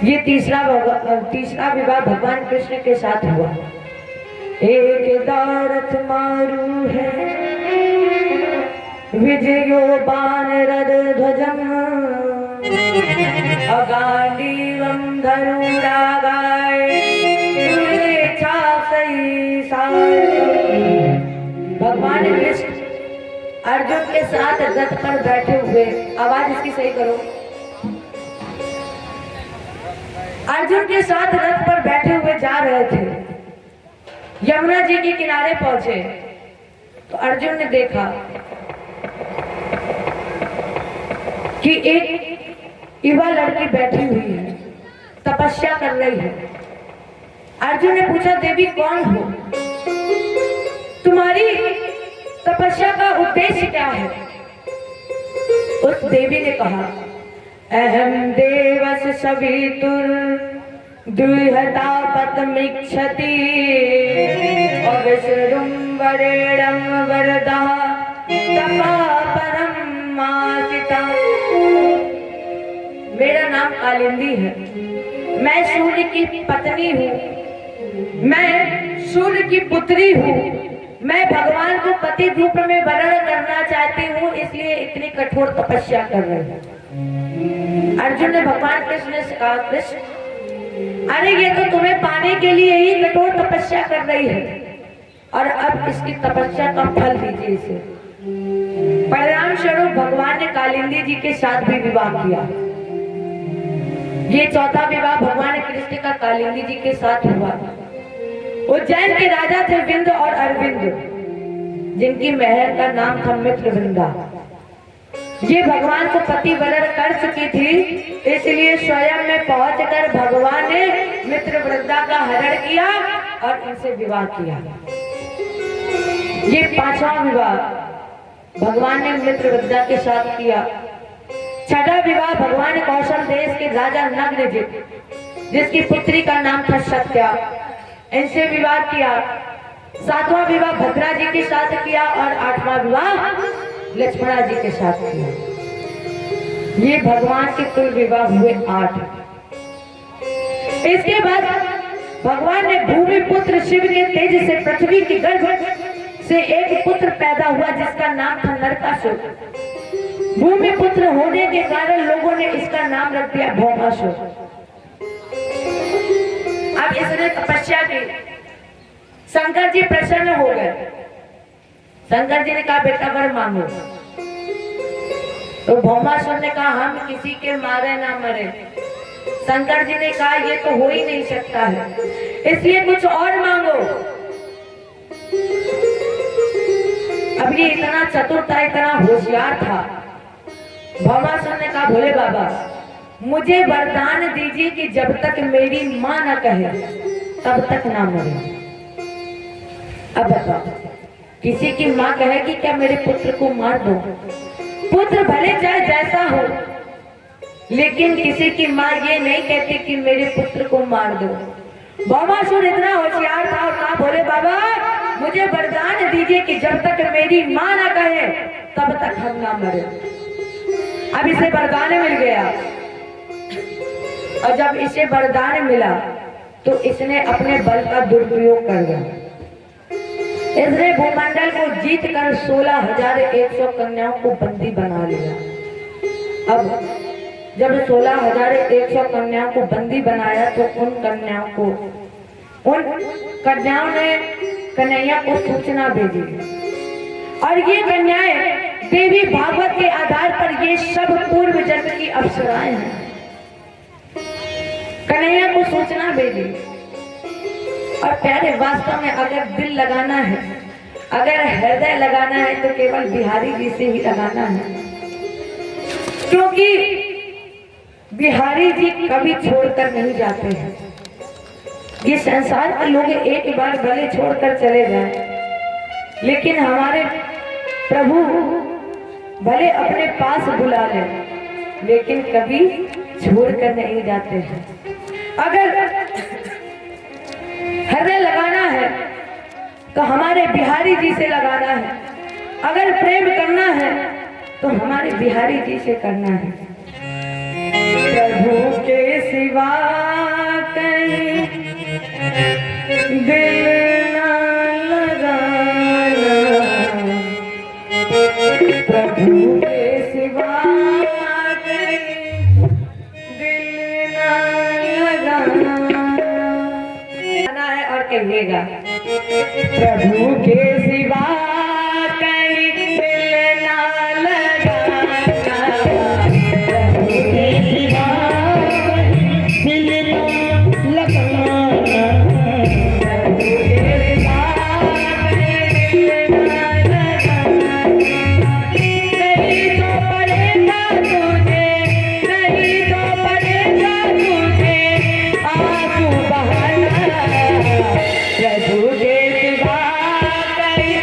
ये तीसरा विवाह भगवान कृष्ण के साथ हुआ। एक दारथ मारू है विजयो बाण रद ध्वजम अगांडीवम धनुरागाय भगवान कृष्ण अर्जुन के साथ रथ पर बैठे हुए, आवाज इसकी सही करो, अर्जुन के साथ रथ पर बैठे हुए जा रहे थे। यमुना जी के किनारे पहुंचे तो अर्जुन ने देखा कि एक युवा लड़की बैठी हुई है, तपस्या कर रही है। अर्जुन ने पूछा, देवी कौन हो, तुम्हारी तपस्या का उद्देश्य क्या है? उस देवी ने कहा, अहम देवस सवितुर द्विहता पतमिच्छति अवसरुं वरेणं वरदा तपा परम मासिता। मेरा नाम कालिंदी है, मैं सूर्य की पत्नी हूँ, मैं सूर्य की पुत्री हूँ, मैं भगवान को पति रूप में वर्ण करना चाहती हूँ, इसलिए इतनी कठोर तपस्या कर रही हूँ। अर्जुन ने भगवान कृष्ण से कहा, कृष्ण अरे ये तो तुम्हें पाने के लिए ही कठोर तपस्या कर रही है, और अब इसकी तपस्या का फल दीजिए इसे। परिणाम स्वरूप भगवान ने कालिंदी जी के साथ भी विवाह किया। ये चौथा विवाह भगवान कृष्ण का कालिंदी जी के साथ हुआ। उज्जैन के राजा थे विंध्य और अरविंद। जिनकी महल का नाम था मित्रवृंदा। ये भगवान को पति वरण कर चुकी थी, इसलिए स्वयं में पहुंचकर भगवान ने मित्रवृंदा का हरण किया और इनसे विवाह किया। ये 5वां विवाह भगवान ने मित्रवृंदा के साथ किया। 6वां विवाह भगवान ने कौशल देश के राजा नग्नजित, जिसकी पुत्री का नाम था सत्या, इनसे विवाह किया। 7वां विवाह भद्रा जी के साथ किया और 8वां विवाह लक्ष्मणा जी के साथ किया। ये भगवान के कुल विवाह हुए 8। इसके बाद भगवान ने भूमि पुत्र शिव के तेज से पृथ्वी के गर्भ से एक पुत्र पैदा हुआ जिसका नाम था नरकासुर। भूमि पुत्र होने के कारण लोगों ने इसका नाम रख दिया भौमासुर। अब इसने तपस्या की, शंकर जी प्रसन्न हो गए। शंकर जी ने कहा बेटा वर मांगो। तो भौमासुर ने कहा हम किसी के मारे ना मरे। शंकर जी ने कहा ये तो हो ही नहीं सकता है, इसलिए कुछ और मांगो। अब ये इतना चतुर था, इतना होशियार था। भौमासुर ने कहा भोले बाबा मुझे वरदान दीजिए कि जब तक मेरी माँ न कहे तब तक ना मरे। अब बताओ, किसी की माँ कहेगी क्या मेरे पुत्र को मार दो? पुत्र भले चाहे जैसा हो, लेकिन किसी की माँ ये नहीं कहती कि मेरे पुत्र को मार दो। भौमासुर इतना होशियार था और कहा भोले बाबा मुझे वरदान दीजिए कि जब तक मेरी माँ ना कहे तब तक हम ना मरे। अब इसे वरदान मिल गया, और जब इसे वरदान मिला तो इसने अपने बल का दुरुपयोग कर दिया। इसने भूमंडल को जीतकर 16,100 कन्याओं को बंदी बना लिया। अब जब 16,100 कन्याओं को बंदी बनाया तो उन कन्याओं ने कन्हैया को सूचना भेजी, और ये कन्याएं देवी भागवत के आधार पर ये सब पूर्व जन्म की अप्सराएं हैं। कन्हैया को सूचना भेजी। और प्यारे वास्तव में अगर दिल लगाना है, अगर हृदय लगाना है तो केवल बिहारी जी से ही लगाना है, क्योंकि बिहारी जी कभी छोड़कर नहीं जाते हैं। ये संसार के लोग एक बार भले छोड़कर चले जाएं, लेकिन हमारे प्रभु भले अपने पास बुला लें, लेकिन कभी छोड़कर नहीं जाते हैं। अगर हृदय लगाना है तो हमारे बिहारी जी से लगाना है, अगर प्रेम करना है तो हमारे बिहारी जी से करना है। प्रभु के सिवा कहीं दिल ना लगाना, प्रभु के सिवा कहीं दिल ना लगाना है। और कहिएगा प्रभु के सिवा कहीं दिल ना लगाना, प्रभु के सिवा कहीं दिल ना लगाना, प्रभु के सिवा कहीं दिल ना लगाना। नहीं तो पड़ेगा तुझे, नहीं तो पड़ेगा तुझे आंसू बहाना, प्रभु के सिवा कहीं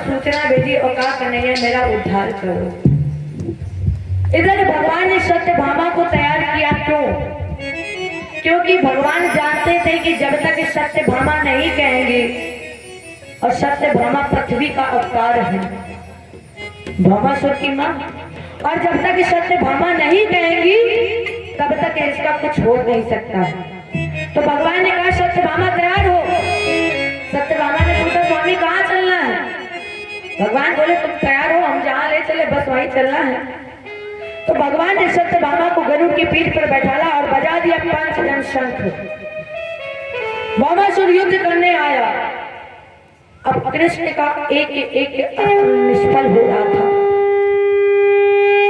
सूचना भेजी और कहा कन्हैया मेरा उद्धार करो। इधर भगवान ने सत्यभामा को तैयार किया। क्यों? क्योंकि भगवान जानते थे कि जब तक सत्यभामा नहीं कहेंगी, और सत्यभामा पृथ्वी का अवतार है, भामासुर की मां, और जब तक सत्यभामा नहीं कहेंगी तब तक इसका कुछ हो नहीं सकता। तो भगवान ने कहा सत्यभामा तैयार हो। सत्यभामा ने पूछा स्वामी कहाँ चलना है? भगवान बोले तुम तैयार हो, हम जहाँ ले चले बस वहीं चलना है। तो भगवान ने सत्यभामा को गरुड़ की पीठ पर बैठाला और बजा दिया पंचजन शंख। भामासुर युद्ध करने आया। अब कृष्ण का एक अस्त्र निष्फल हो रहा था।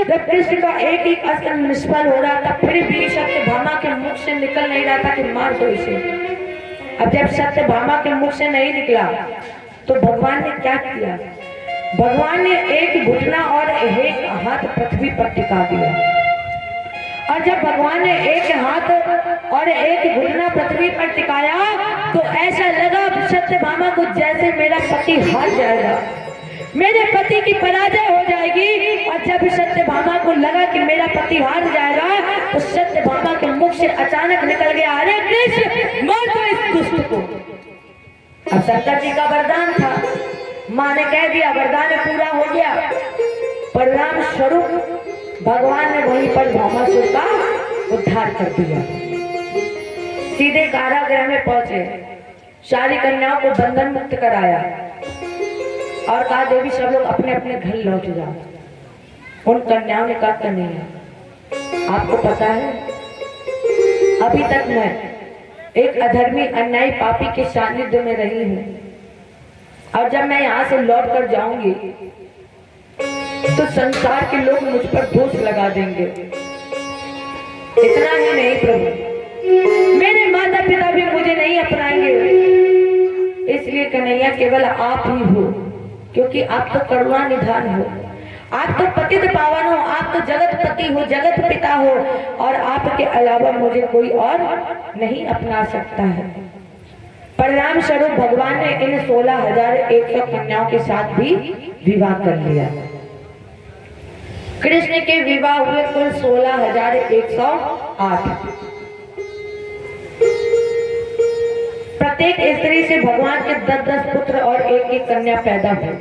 जब कृष्ण का एक अस्त्र निष्फल हो रहा था, फिर भी सत्यभामा के मुख से निकल नहीं रहा था कि मार दो इसे। अब जब सत्यभामा के मुख से नहीं निकला तो भगवान ने क्या किया? भगवान ने एक घुटना और एक हाथ पृथ्वी पर टिका दिया। और जब भगवान ने एक हाथ और एक घुटना पृथ्वी पर टिकाया तो ऐसा लगा सत्यभामा को जैसे मेरा पति हार जाएगा, मेरे पति की पराजय हो जाएगी। और जब सत्यभामा को लगा कि मेरा पति हार जाएगा तो सत्यभामा के मुख से अचानक निकल गया, अरे कृष्ण मार दो इस दुष्ट को। अब शंकर जी का वरदान था, माँ ने कह दिया, वरदान पूरा हो गया। परिणाम स्वरूप भगवान ने वहीं पर भामासुर का उद्धार कर दिया। सीधे कारागृह में पहुंचे, सारी कन्याओं को बंधन मुक्त कराया और कहा देवी सब लोग अपने अपने घर लौट जाओ। उन कन्याओं ने कहा कन्हैया आपको पता है अभी तक मैं एक अधर्मी अन्यायी पापी के सानिध्य में रही हूँ, और जब मैं यहाँ से लौट कर जाऊंगी तो संसार के लोग मुझ पर दोष लगा देंगे। इतना ही नहीं प्रभु, मेरे माता पिता भी मुझे नहीं अपनाएंगे। इसलिए कन्हैया केवल आप ही हो, क्योंकि आप तो करुणा निधान हो, आप तो पतित पावन हो, आप तो जगत पति हो, जगत पिता हो, और आपके अलावा मुझे कोई और नहीं अपना सकता है। परिणाम स्वरूप भगवान ने इन 16,100 कन्याओं के साथ भी विवाह कर लिया। कृष्ण के विवाह हुए कुल 16,108। प्रत्येक स्त्री से भगवान के 10-10 पुत्र और एक कन्या पैदा हुई।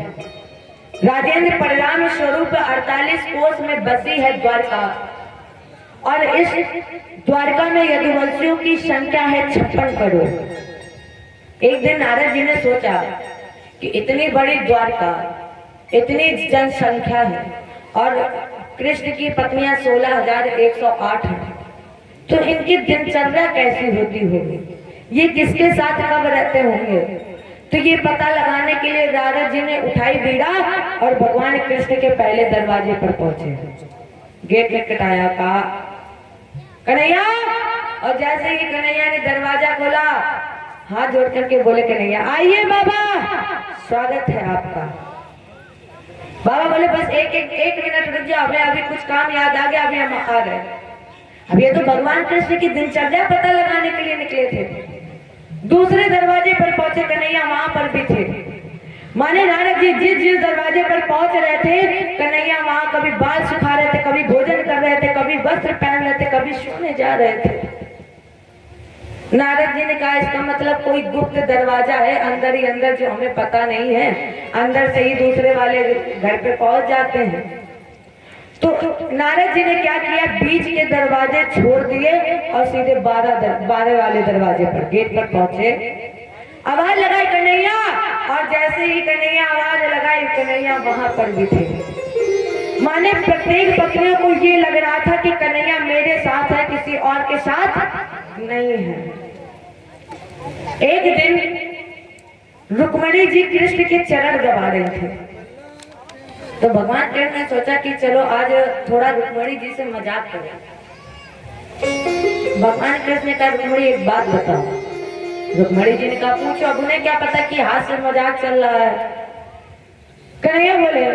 राजेंद्र परिणाम स्वरूप 48 कोस में बसी है द्वारका, और इस द्वारका में यदुवंशियों की संख्या है 56 करोड़। एक दिन नारद जी ने सोचा कि इतनी बड़ी द्वारका, इतनी जनसंख्या है और कृष्ण की पत्नियां 16,108 हैं, तो इनकी दिनचर्या कैसी होती होगी, ये किसके साथ कब रहते होंगे। तो ये पता लगाने के लिए नारद जी ने उठाई बीड़ा और भगवान कृष्ण के पहले दरवाजे पर पहुंचे। गेट खटखटाया, कहा कन्हैया, और जैसे ही कन्हैया ने दरवाजा खोला हाथ जोड़ करके बोले कन्हैया आइए बाबा, स्वागत है आपका। बाबा बोले बस एक मिनट रुक जाओ, हमें अभी कुछ काम याद आ गया, अभी हम आ गए। अब ये तो भगवान कृष्ण की दिनचर्या पता लगाने के लिए निकले थे। दूसरे दरवाजे पर पहुंचे कन्हैया, वहां पर भी थे। माने नारद जी जिस दरवाजे पर पहुंच रहे थे, कन्हैया वहां कभी बाल सुखा रहे थे, कभी भोजन कर रहे थे, कभी वस्त्र पहन रहे थे, कभी सोने जा रहे थे। नारद जी ने कहा इसका मतलब कोई गुप्त दरवाजा है अंदर ही अंदर, जो हमें पता नहीं है, अंदर से ही दूसरे वाले घर पे पहुंच जाते हैं। तो नारद जी ने क्या किया, बीच के दरवाजे छोड़ दिए और सीधे 12 वाले दरवाजे पर गेट पर पहुंचे। आवाज लगाई कन्हैया, और जैसे ही कन्हैया आवाज लगाई, कन्हैया वहां पर भी थे। माने प्रत्येक पत्नियों को ये लग रहा था कि कन्हैया मेरे साथ है, किसी और के साथ नहीं है। एक दिन रुक्मणी जी कृष्ण के चरण दबा रहे थे, तो भगवान कृष्ण ने सोचा कि चलो आज थोड़ा रुक्मणी जी से मजाक करें। भगवान कृष्ण ने कहा रुक्मणी एक बात बताओ। रुक्मणी जी ने कहा पूछो। अब उन्हें क्या पता कि हाथ से मजाक चल रहा है। कन्हैया बोले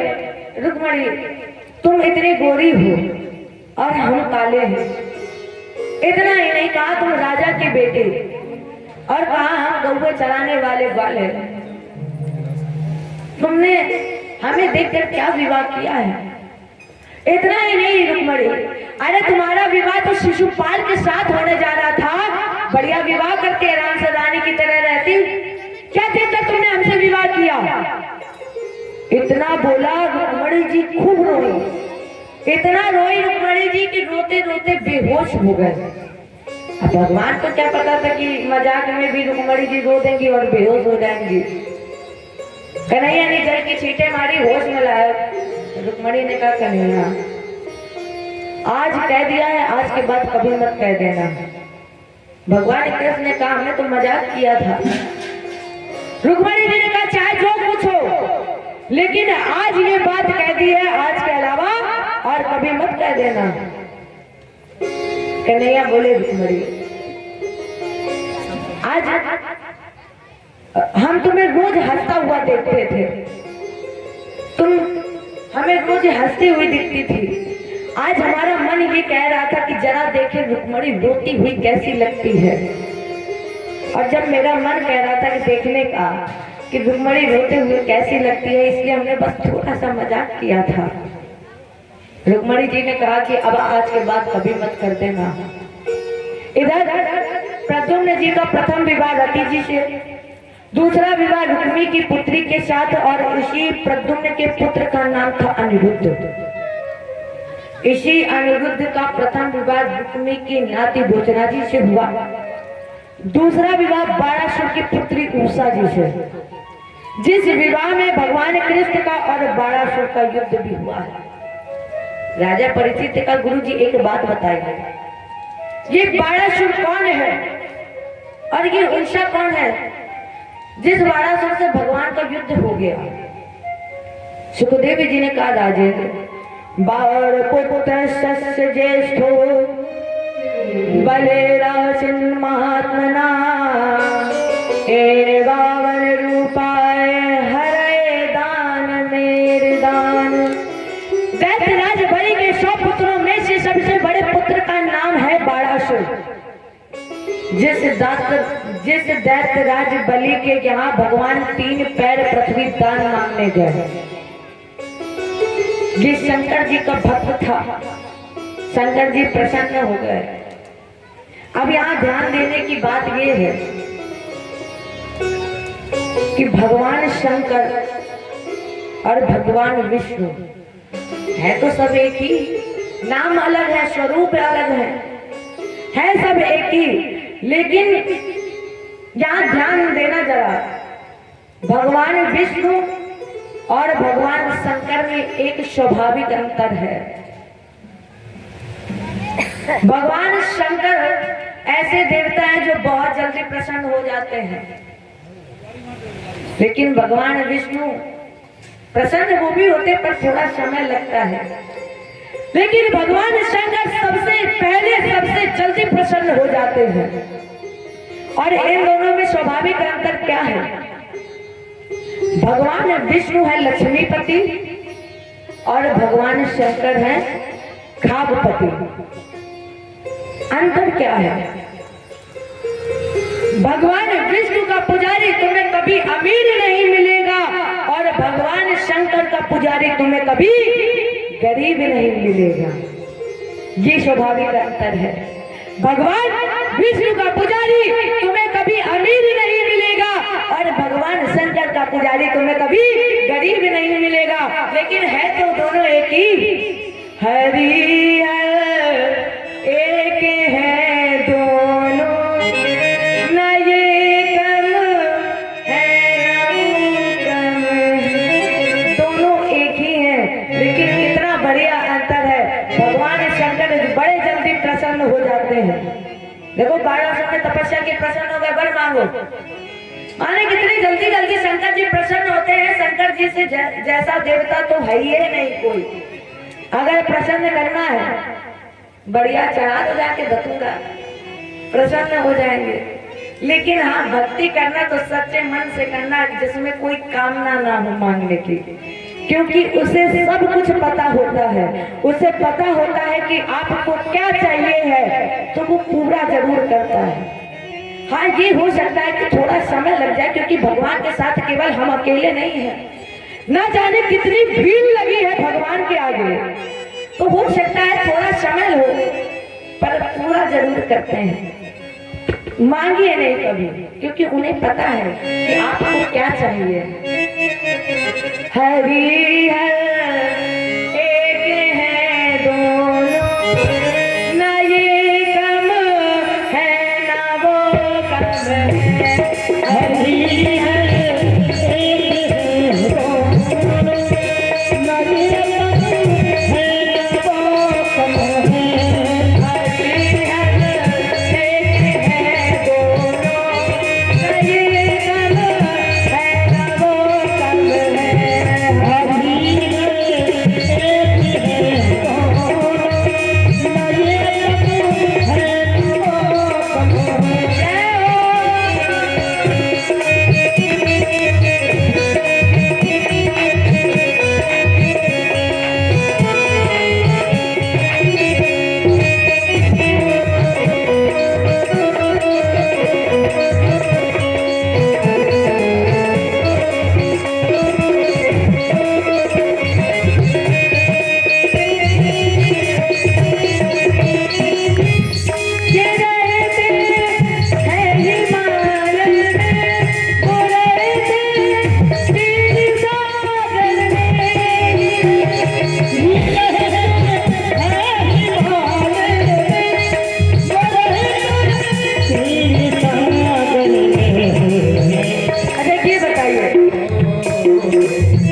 रुक्मणी तुम इतनी गोरी हो और हम काले हैं। इतना ही नहीं कहा तुम राजा के बेटे, और कहा हम गौवे चराने वाले ग्वाले। तुमने हमें देखकर क्या विवाह किया है? इतना ही नहीं रुक्मणी, अरे तुम्हारा विवाह तो शिशुपाल के साथ होने जा रहा था। बढ़िया विवाह करके आराम से रानी की तरह रहती, क्या देखकर तुमने हमसे विवाह किया? इतना बोला रुक्मणी जी खूब रोई, इतना रोई रुक्मणी जी कि रोते रोते बेहोश हो गए। अब भगवान को क्या पता था कि मजाक में भी रुक्मणी जी रो देंगी और बेहोश हो जाएंगी। कन्हैया ने जल की छींटे मारी, होश में लाया। रुक्मणी ने कहा कन्हैया आज कह दिया है, आज के बाद कभी मत कह देना। भगवान कृष्ण ने कहा हमने तो मजाक किया था। रुक्मणी जी ने कहा चाहे जो कुछ हो, लेकिन आज ये बात कह दी है, आज के अलावा और कभी मत कह देना। कन्हैया बोले रुक्मणी आज हम तुम्हें रोज हंसता हुआ देखते थे, तुम हमें रोज हंसती हुई दिखती थी। आज हमारा मन ये कह रहा था कि जरा देखे रुक्मणी रोती हुई कैसी लगती है। और जब मेरा मन कह रहा था कि देखने का कि रुक्मणी रोते हुए कैसी लगती है, इसलिए हमने बस थोड़ा सा मजाक किया था। रुक्मणी जी ने कहा कि अब आज के बाद कभी मत कर देना। इधर प्रद्युम्न जी का प्रथम विवाह रति जी से, दूसरा विवाह रुक्मी की पुत्री के साथ और इसी प्रद्युम्न के पुत्र का नाम था अनिरुद्ध। इसी अनिरुद्ध का प्रथम विवाह रुक्मी की नाती भोजना जी से हुआ। दूसरा विवाह बाणासुर की पुत्री उषा जी से, जिस विवाह में भगवान कृष्ण का और बाणासुर का युद्ध भी हुआ है। राजा परीक्षित का गुरु जी एक बात बताएंगे, ये बाणासुर कौन है और ये उषा कौन है जिस बाणासुर से भगवान का युद्ध हो गया? सुखदेव जी ने कहा राजेंद्र बाण पुत्र सस्य ज्येष्ठो बलेरासिन महात्मना ए बावन रूपाय हरे दान मेरे दान। दैत्यराज बलि के 100 पुत्रों में से सबसे बड़े पुत्र का नाम है बाणासुर। जिस दैत्यराज बलि के यहाँ भगवान 3 पैर पृथ्वी दान मांगने गए, ये शंकर जी का भक्त था। शंकर जी प्रसन्न हो गए। अब यहाँ ध्यान देने की बात ये है कि भगवान शंकर और भगवान विष्णु है तो सब एक ही, नाम अलग है, स्वरूप अलग है सब एक ही। लेकिन यहाँ ध्यान देना जरा, भगवान विष्णु और भगवान शंकर में एक स्वाभाविक अंतर है। भगवान शंकर ऐसे देवता हैं जो बहुत जल्दी प्रसन्न हो जाते हैं, लेकिन भगवान विष्णु प्रसन्न वो भी होते पर थोड़ा समय लगता है। लेकिन भगवान शंकर सबसे पहले सबसे जल्दी प्रसन्न हो जाते हैं। और इन दोनों में स्वाभाविक अंतर क्या है? भगवान विष्णु है लक्ष्मीपति और भगवान शंकर है खागपति। अंतर क्या है? भगवान विष्णु का पुजारी तुम्हें कभी अमीर नहीं मिलेगा और भगवान शंकर का पुजारी तुम्हें कभी गरीब नहीं मिलेगा। ये स्वाभाविक अंतर है। भगवान विष्णु का पुजारी तुम्हें कभी अमीर नहीं मिलेगा और भगवान शंकर का पुजारी तुम्हें कभी गरीब नहीं मिलेगा। लेकिन है तो दोनों एक ही। हरि एक है दोनों, न ये कम है न कम, दोनों एक ही हैं। लेकिन कितना बढ़िया अंतर है। भगवान शंकर बड़े जल्दी प्रसन्न हो जाते हैं। देखो 1200 में तपस्या की प्रसन्न हो गए, वर मांगो। माने कितनी जल्दी जल्दी शंकर जी प्रसन्न होते हैं। शंकर जी से जैसा देवता तो है ही नहीं कोई। अगर प्रसन्न करना है बढ़िया चढ़ा तो जाके दतूंगा, प्रसन्न हो जाएंगे। लेकिन हाँ भक्ति करना तो सच्चे मन से करना, जिसमें कोई कामना ना हो मांगने की, क्योंकि उसे सब कुछ पता होता है। उसे पता होता है कि आपको क्या चाहिए है, तो वो पूरा जरूर करता है। हाँ ये हो सकता है कि थोड़ा समय लग जाए, क्योंकि भगवान के साथ केवल हम अकेले नहीं हैं। ना जाने कितनी भीड़ लगी है भगवान के आगे। तो हो सकता है थोड़ा समय हो, पर पूरा जरूर करते हैं। मांगिए नहीं कभी, क्योंकि उन्हें पता है कि आपको क्या चाहिए। हरि हर एक है दोनों, ना ये कम है ना वो कम है। हरि हर एक है दोनों, ना ये कम है ना वो कम है। हरि हर एक है दोनों, ना ये कम है ना वो कम है। हरि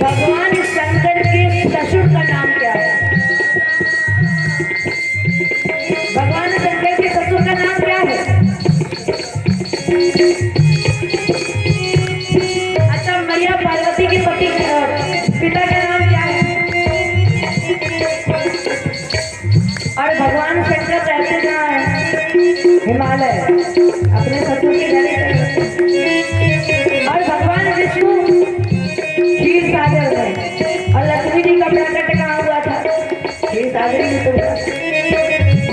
भगवान शंकर के ससुर का नाम क्या है? भगवान शंकर के ससुर का नाम क्या है? अच्छा, मैया पार्वती के पति पिता का नाम क्या है? और भगवान शंकर रहते कहाँ है? हिमालय, अपने ससुर के घर। और भगवान विष्णु क्षीर सागर में, और लक्ष्मी जी का प्रकट कहाँ हुआ था? क्षीर सागर में। तो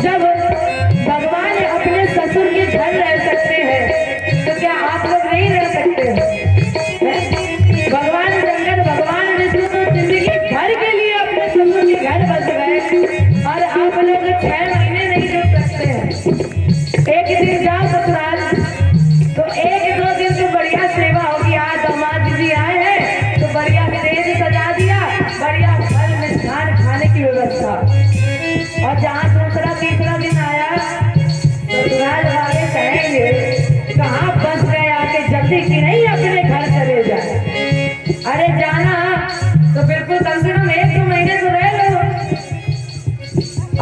जब भगवान अपने ससुर के घर रह सकते हैं, तो क्या आप लोग नहीं रह सकते हैं? भगवान शंकर, भगवान विष्णु तो जिंदगी भर के लिए अपने ससुर के घर बस गए, और आप लोग 6 महीने नहीं रुक सकते हैं। एक दिन जाओ ससुराल, तो 1-2 दिन तो बढ़िया सेवा होगी। आज दामाद जी आए हैं तो बढ़िया स्टेज सजा दिया, बढ़िया फल मिष्ठान खाने की व्यवस्था। और जहाँ दूसरा तीसरा दिन आया, ससुराल वाले कहेंगे कहाँ बस गए आके, जल्दी की नहीं अपने घर चले जाए। अरे जाना तो बिल्कुल कम से कम 1-2 महीने तो रह लो।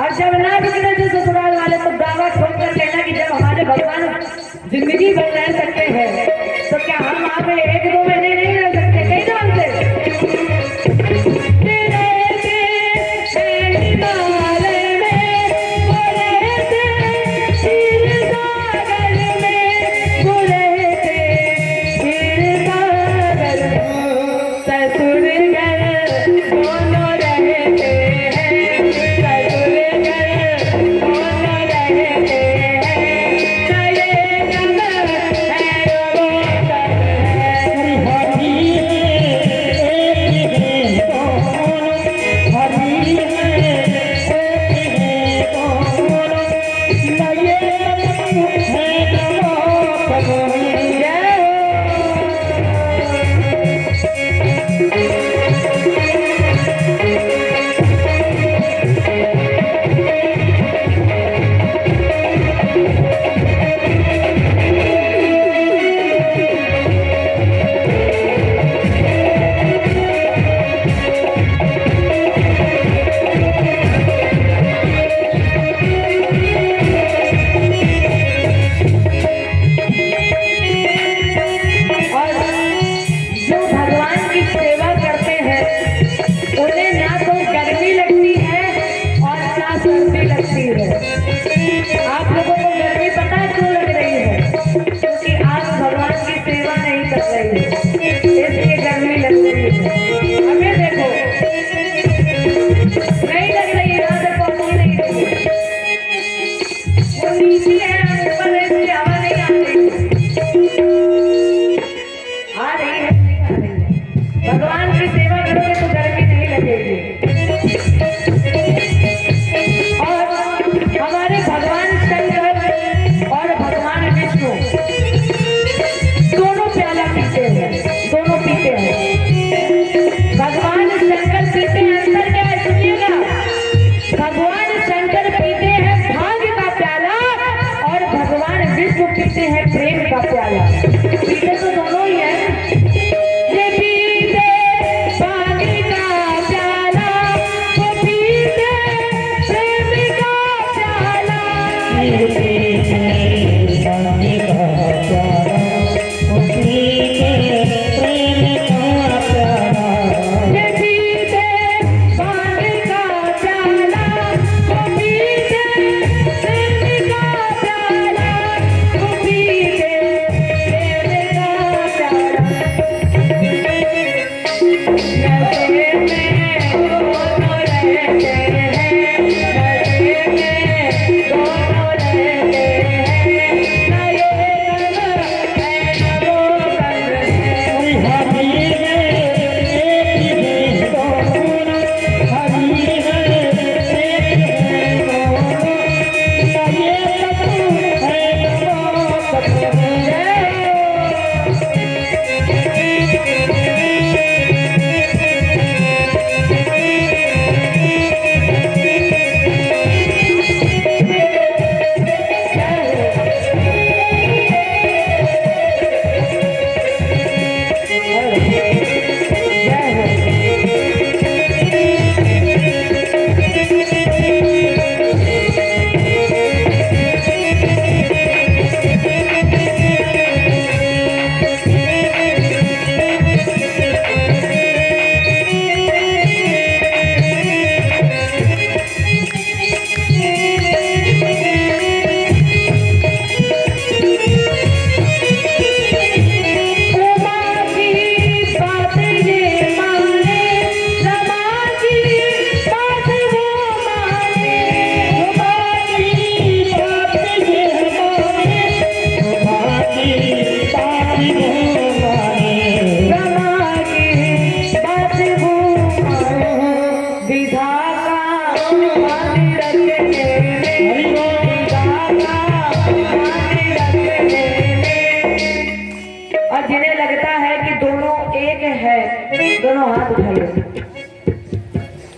और जब ना रुकने तो ससुराल वाले तो दावा ठोक कर कहना कि जब हमारे भगवान जिंदगी भर रह सकते हैं, तो क्या हम वहाँ पे 1-2 महीने नहीं रह सकते? कहीं नाम से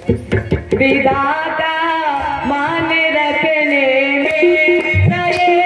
विदा का मान रखने में न ये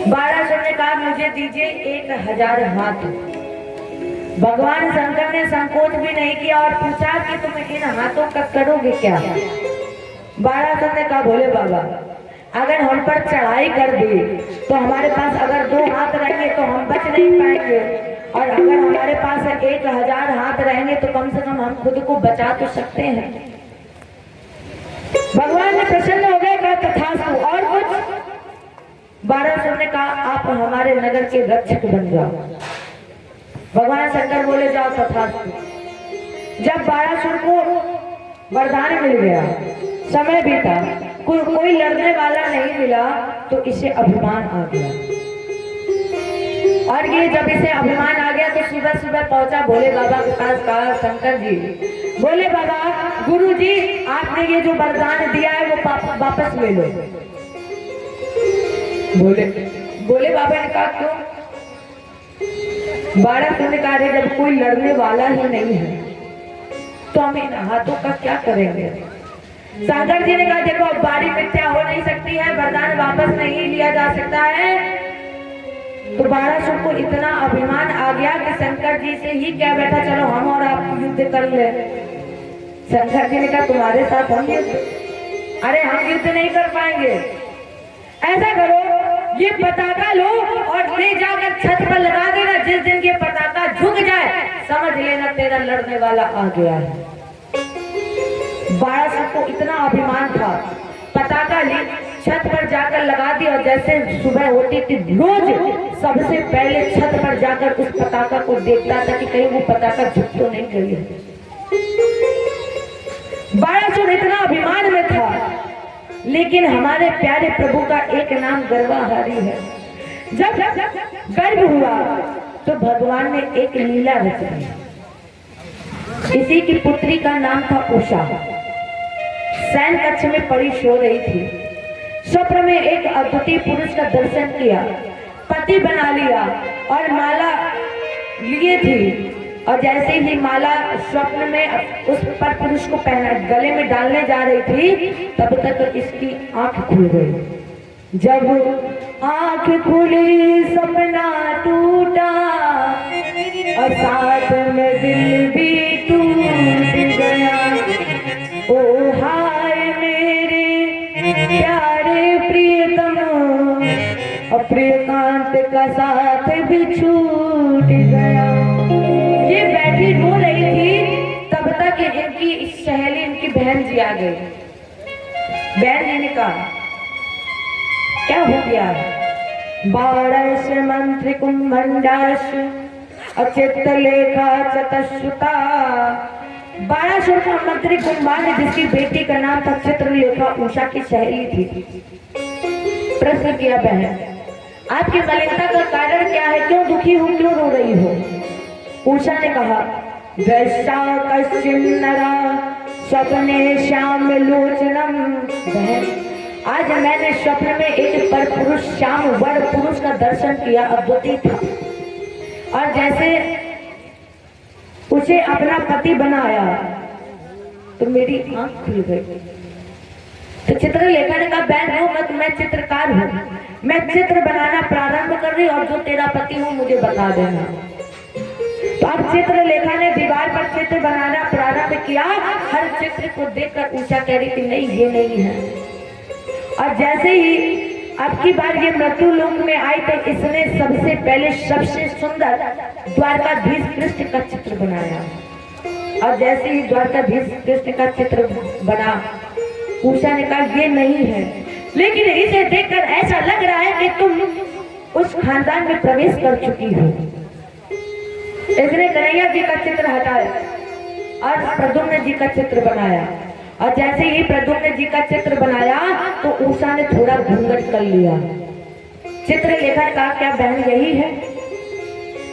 बारासुर ने कहा मुझे दीजिए 1000 हाथ। भगवान शंकर ने संकोच भी नहीं किया और पूछा कि तुम इन हाथों का करोगे क्या। बारासुर ने कहा भोले बाबा अगर हम पर चढ़ाई कर दी तो हमारे पास अगर 2 हाथ रहेंगे तो हम बच नहीं पाएंगे, और अगर हमारे पास 1000 हाथ रहेंगे तो कम से कम हम खुद को बचा तो सकते हैं। भगवान ने प्रसन्न हो गए, कहा तथास्तु। और कुछ? बारासुर ने कहा आप हमारे नगर के रक्षक बन जाओ। भगवान शंकर बोले जाओ तथास्तु। जब बारासुर को वरदान मिल गया, समय बीता, कोई लड़ने वाला नहीं मिला, तो इसे अभिमान आ गया। और ये जब इसे अभिमान आ गया तो सुबह सुबह पहुंचा भोले बाबा के पास। कहा शंकर जी, बोले बाबा गुरु जी आपने ये जो वरदान दिया है वो वापस ले लो। बोले बाबा ने कहा क्यों? बारासुर ने कहा जब कोई लड़ने वाला ही नहीं है तो हम इन हाथों का क्या करेंगे। शंकर जी ने कहा देखो अब बारी मिथ्या हो नहीं सकती है, वरदान वापस नहीं लिया जा सकता है। तो बारासुर को इतना अभिमान आ गया कि शंकर जी से ही क्या बैठा चलो हम और आप युद्ध कर ले। शंकर जी ने कहा तुम्हारे साथ हम युद्ध? अरे हम युद्ध नहीं कर पाएंगे। ऐसा करो ये पताका लो और ले जाकर छत पर लगा देना, जिस दिन ये पताका झुक जाए समझ लेना तेरा लड़ने वाला आ गया है। बारासुर को इतना अभिमान था, पताका ली छत पर जाकर लगा दी, और जैसे सुबह होती थी रोज सबसे पहले छत पर जाकर उस पताका को देखता था कि कहीं वो पताका झुक तो नहीं गई है। बारासुर इतना अभिमान में था, लेकिन हमारे प्यारे प्रभु का एक नाम गर्वाहारी है। जब गर्भ हुआ तो भगवान ने एक लीला रच दी। इसी की पुत्री का नाम था उषा। शयन कक्ष में पड़ी सो रही थी। स्वप्न में एक अद्वितीय पुरुष का दर्शन किया, पति बना लिया और माला लिए थी, और जैसे ही माला स्वप्न में उस पर पुरुष को पहना गले में डालने जा रही थी तब तक इसकी आंख खुल गई। जब आंख खुली सपना टूटा और साथ में दिल भी टूट गया। ओ हाय मेरे प्यारे प्रियतम, और प्रियकांत का साथ भी छूट गया। ये बैठी रो रही थी, तब तक इनकी सहेली इनकी बहन जी आ गई। बहन जी ने कहा क्या हो गया? बारस मंत्री कुंभंडास अचित लेखा चतुष्टा। बारासुर का मंत्री कुंभांड जिसकी बेटी का नाम था चित्रलेखा उषा की सहेली थी, प्रश्न किया बहन आपकी मलिनता का कारण क्या है, क्यों दुखी हो, क्यों रो रही हो? उषा ने कहा वैसा कश्चिन्नरा स्वप्ने श्याम लोचनम। बहन आज मैंने स्वप्न में एक पर पुरुष श्याम वर पुरुष का दर्शन किया, अद्भुत था, और जैसे उसे अपना पति बनाया तो मेरी आंख खुल गई। तो चित्रलेखा ने कहा बहन रो मत, मैं चित्रकार हूँ, मैं चित्र बनाना प्रारंभ कर रही, और जो तेरा पति हूँ मुझे बता देना। तो अब चित्रलेखा ने दीवार पर चित्र बनाना प्रारंभ किया। हर चित्र को देखकर उषा कह रही थी नहीं ये नहीं है, और जैसे ही अब की बार ये मृत्यु लोक में आई तो इसने सबसे पहले सबसे सुंदर द्वारकाधीश कृष्ण का चित्र बनाया। और जैसे ही द्वारकाधीश कृष्ण का चित्र बना, उषा ने कहा ये नहीं है, लेकिन इसे देखकर ऐसा लग रहा है कि तुम उस खानदान में प्रवेश कर चुकी हो। इसने कन्हैया जी का चित्र हटाया और प्रद्युम्न जी का चित्र बनाया। और जैसे ही प्रद्युम्न जी का चित्र बनाया तो उषा ने थोड़ा घूंघट कर लिया। चित्रलेखक का क्या बहन यही है?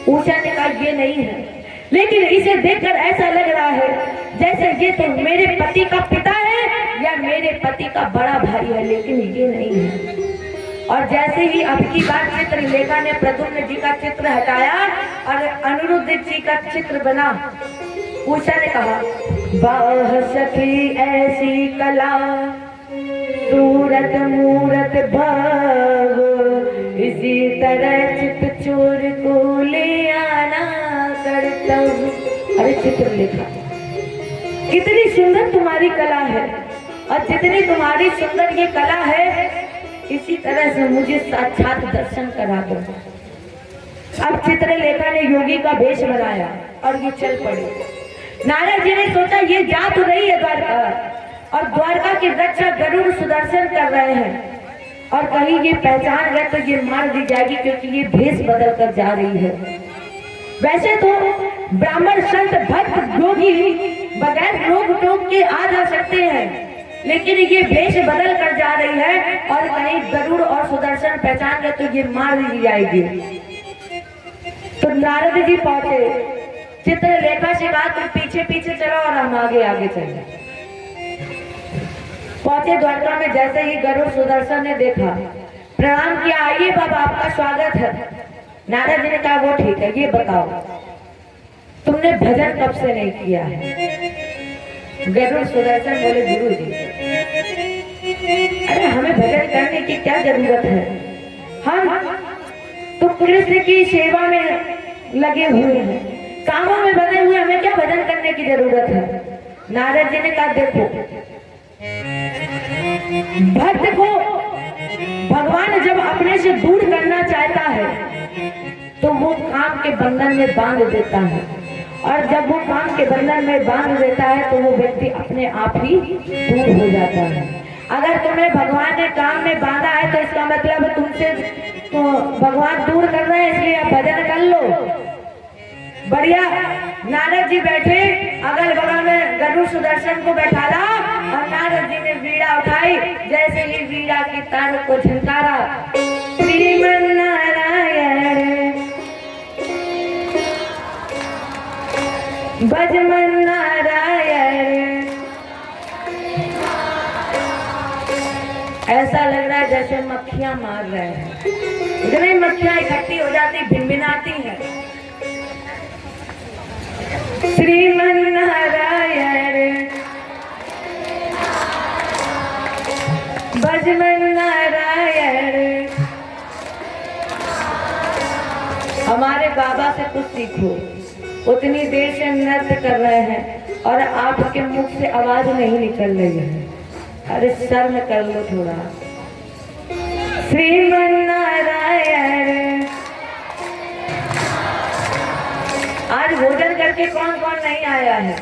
उषा ने कहा ये नहीं है, लेकिन इसे देखकर ऐसा लग रहा है जैसे ये तो मेरे पति का पिता है या मेरे पति का बड़ा भाई है, लेकिन ये नहीं है। और जैसे ही अब की बार चित्रलेखा ने प्रद्युम्न जी का चित्र हटाया और अनिरुद्ध जी का चित्र बना, उषा ने कहा वाह सखी ऐसी कला, सूरत मूरत भाव, इसी तरह चित चोर को ले आना करता हूँ। अरे चित्रलेखा, कितनी सुंदर तुम्हारी कला है, और जितनी तुम्हारी सुंदर ये कला है, इसी तरह से मुझे साक्षात दर्शन करा दो। अब चित्रलेखा ने योगी का वेश बनाया और ये चल पड़े। नारद जी ने सोचा ये जा तो रही है द्वारका, और द्वारका की रक्षा गरुड़ सुदर्शन कर रहे हैं, और कहीं ये पहचान गए तो ये मार दी जाएगी, क्योंकि ये भेष बदल कर जा रही है। वैसे तो ब्राह्मण संत भक्त योगी बगैर रोक टोक के आ जा सकते हैं, लेकिन ये भेष बदल कर जा रही है, और कहीं गरुड़ और सुदर्शन पहचान गए तो ये मार दी जाएगी। तो नारद जी पहुंचे, चित्रलेखा से कहा तुम पीछे पीछे चलो और हम आगे आगे चले। पहुंचे द्वारका में, जैसे ही गरुड़ सुदर्शन ने देखा, प्रणाम किया, आइए बाबा आपका स्वागत है। नारद जी ने कहा वो ठीक है, ये बताओ तुमने भजन कब से नहीं किया है? गरुड़ सुदर्शन बोले गुरु जी, अरे हमें भजन करने की क्या जरूरत है, हम तो कृष्ण की सेवा में लगे हुए हैं, कामों में बने हुए, हमें क्या भजन करने की जरूरत है? नारद जी ने कहा देखो, भक्त को भगवान जब अपने से दूर करना चाहता है तो वो काम के बंधन में बांध देता है, और जब वो काम के बंधन में बांध देता है तो वो व्यक्ति अपने आप ही दूर हो जाता है। अगर तुम्हें भगवान ने काम में बांधा है तो इसका मतलब तुमसे तो भगवान दूर कर रहे हैं, इसलिए आप भजन कर लो। बढ़िया। नारद जी बैठे, अगल बगल में गरुड़ सुदर्शन को बैठाला, और नारद जी ने वीणा उठाई। जैसे ही वीणा की तार को झनकारा, श्रीमन नारायण भजमन नारायण, ऐसा लग रहा है जैसे मक्खियां मार रहे हैं। इतनी मक्खियां इकट्ठी हो जाती, भिनभिनाती हैं। श्रीमन नारायण भजमन नारायण। हमारे बाबा से कुछ सीखो, उतनी देर से नृत्य कर रहे हैं और आपके मुख से आवाज नहीं निकल रही है। अरे शर्म कर लो थोड़ा। श्रीमन नारायण। आज भोजन करके कौन कौन नहीं आया है?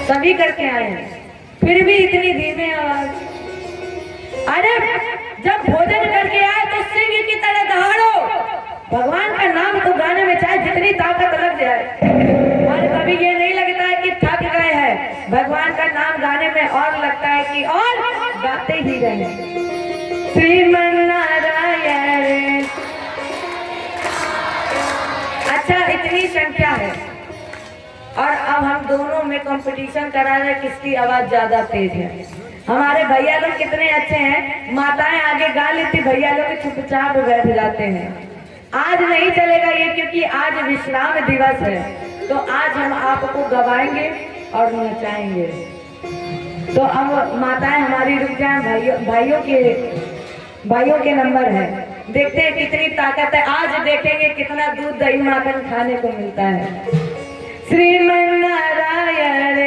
सभी करके आए हैं, फिर भी इतनी धीमे आवाज। अरे जब भोजन करके आए तो सिंह की तरह दहाड़ो। भगवान का नाम तो गाने में चाहे जितनी ताकत लग जाए, और कभी ये नहीं लगता है कि थक गए हैं। भगवान का नाम गाने में और लगता है कि और गाते ही रहे। श्रीमन नारायण। अच्छा, इतनी संख्या है और अब हम दोनों में कंपटीशन करा रहे किसकी आवाज ज्यादा तेज है। हमारे भैया लोग कितने अच्छे हैं, माताएं आगे गा लेती, भैया लोग चुपचाप बैठ जाते हैं। आज नहीं चलेगा ये, क्योंकि आज विश्राम दिवस है, तो आज हम आपको गवाएंगे और नचाएंगे। तो अब माताएं हमारी रुक जाएं, भाइयों के नंबर है। देखते हैं कितनी ताकत है। आज देखेंगे कितना दूध दही माखन खाने को मिलता है। श्रीमन नारायण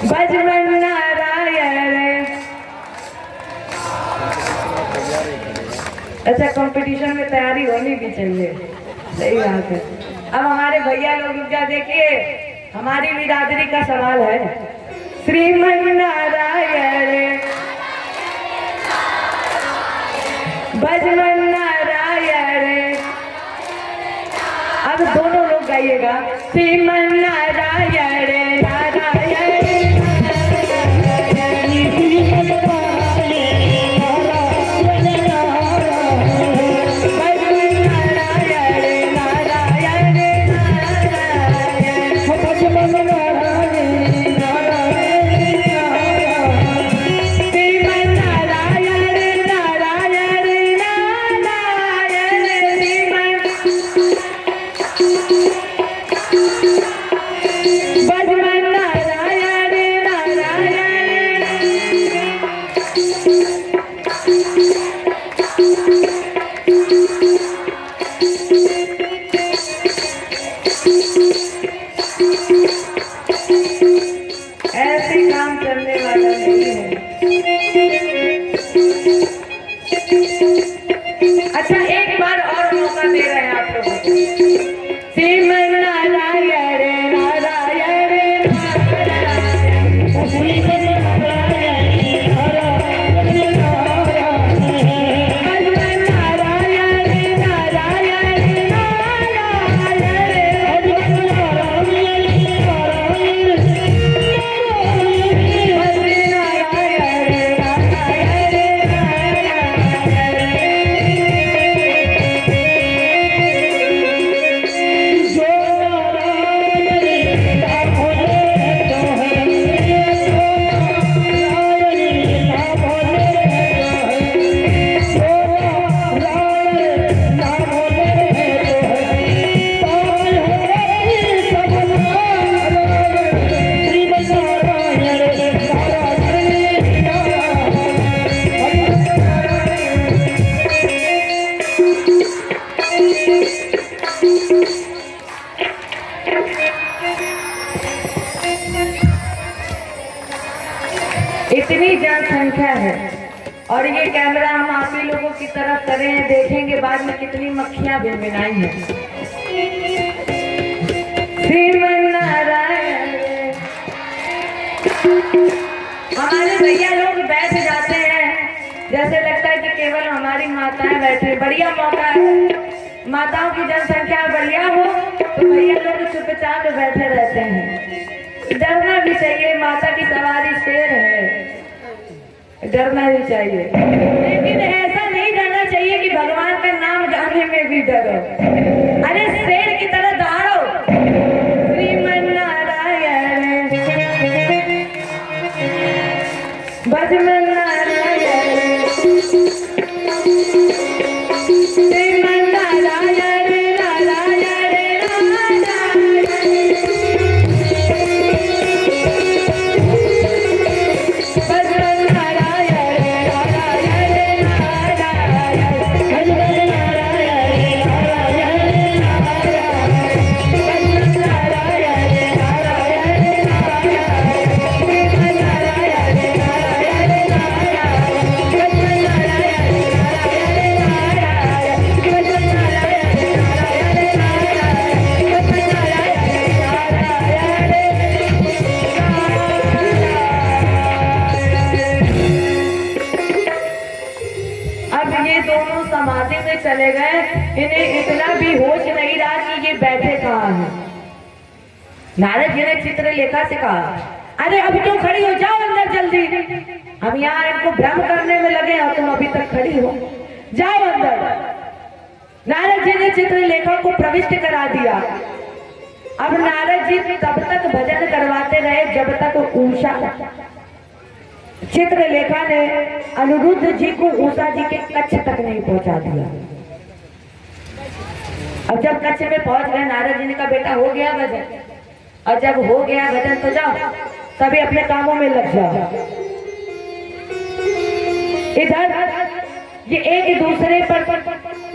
भजमन नारायण। अच्छा, कंपटीशन में तैयारी होनी भी चाहिए, सही बात है। अब हमारे भैया लोग रुक जा, देखिए हमारी बिरादरी का सवाल है। श्रीमन नारायण भजमन नारायण, अब दोनों लोग गाइएगा। श्रीमन नारायण नारायण ऐसे काम करने वाला नहीं है। अच्छा, एक बार और मौका दे रहे हैं आप लोगों को। श्रीमन नारायण नारायण इतनी जनसंख्या है और ये कैमरा हम आप ही लोगों की तरफ कर रहे हैं, देखेंगे बाद में कितनी मक्खियां भिनभिनाई हैं। श्रीमन नारायण, हमारे भैया लोग बैठ जाते हैं, जैसे लगता है कि केवल हमारी माताएं बैठे। बढ़िया मौका है, माताओं की जनसंख्या बढ़िया हो तो भैया लोग चुपचाप बैठे रहते हैं। डरना भी चाहिए, माता की सवारी शेर है, डरना भी चाहिए, लेकिन ऐसा नहीं डरना चाहिए कि भगवान का नाम जाने में भी डरो। अरे शेर की तरह दौड़ो। श्रीमन नारायण भजमन नारायण श्रीमन नारायण नारायण समाधि में चले गए, इन्हें इतना भी होश नहीं रहा कि ये बैठे कहाँ हैं। नारद जी ने चित्रलेखा से कहा, अरे अभी क्यों खड़ी हो, जाओ अंदर जल्दी। हम यहाँ इनको भ्रम करने में लगे और तुम अभी तक खड़ी हो, जाओ अंदर। नारद जी ने चित्रलेखा को प्रविष्ट करा दिया। अब नारद जी तब तक भजन करवाते रहे जब तक उषा, चित्रलेखा ने अनिरुद्ध जी को उषा जी के कच्छ तक नहीं पहुंचा दिया। अब जब कच्छ में पहुंच गए, नारद जी ने कहा बेटा हो गया भजन, और जब हो गया भजन तो जाओ सभी अपने कामों में लग जाओ। इधर ये एक दूसरे पर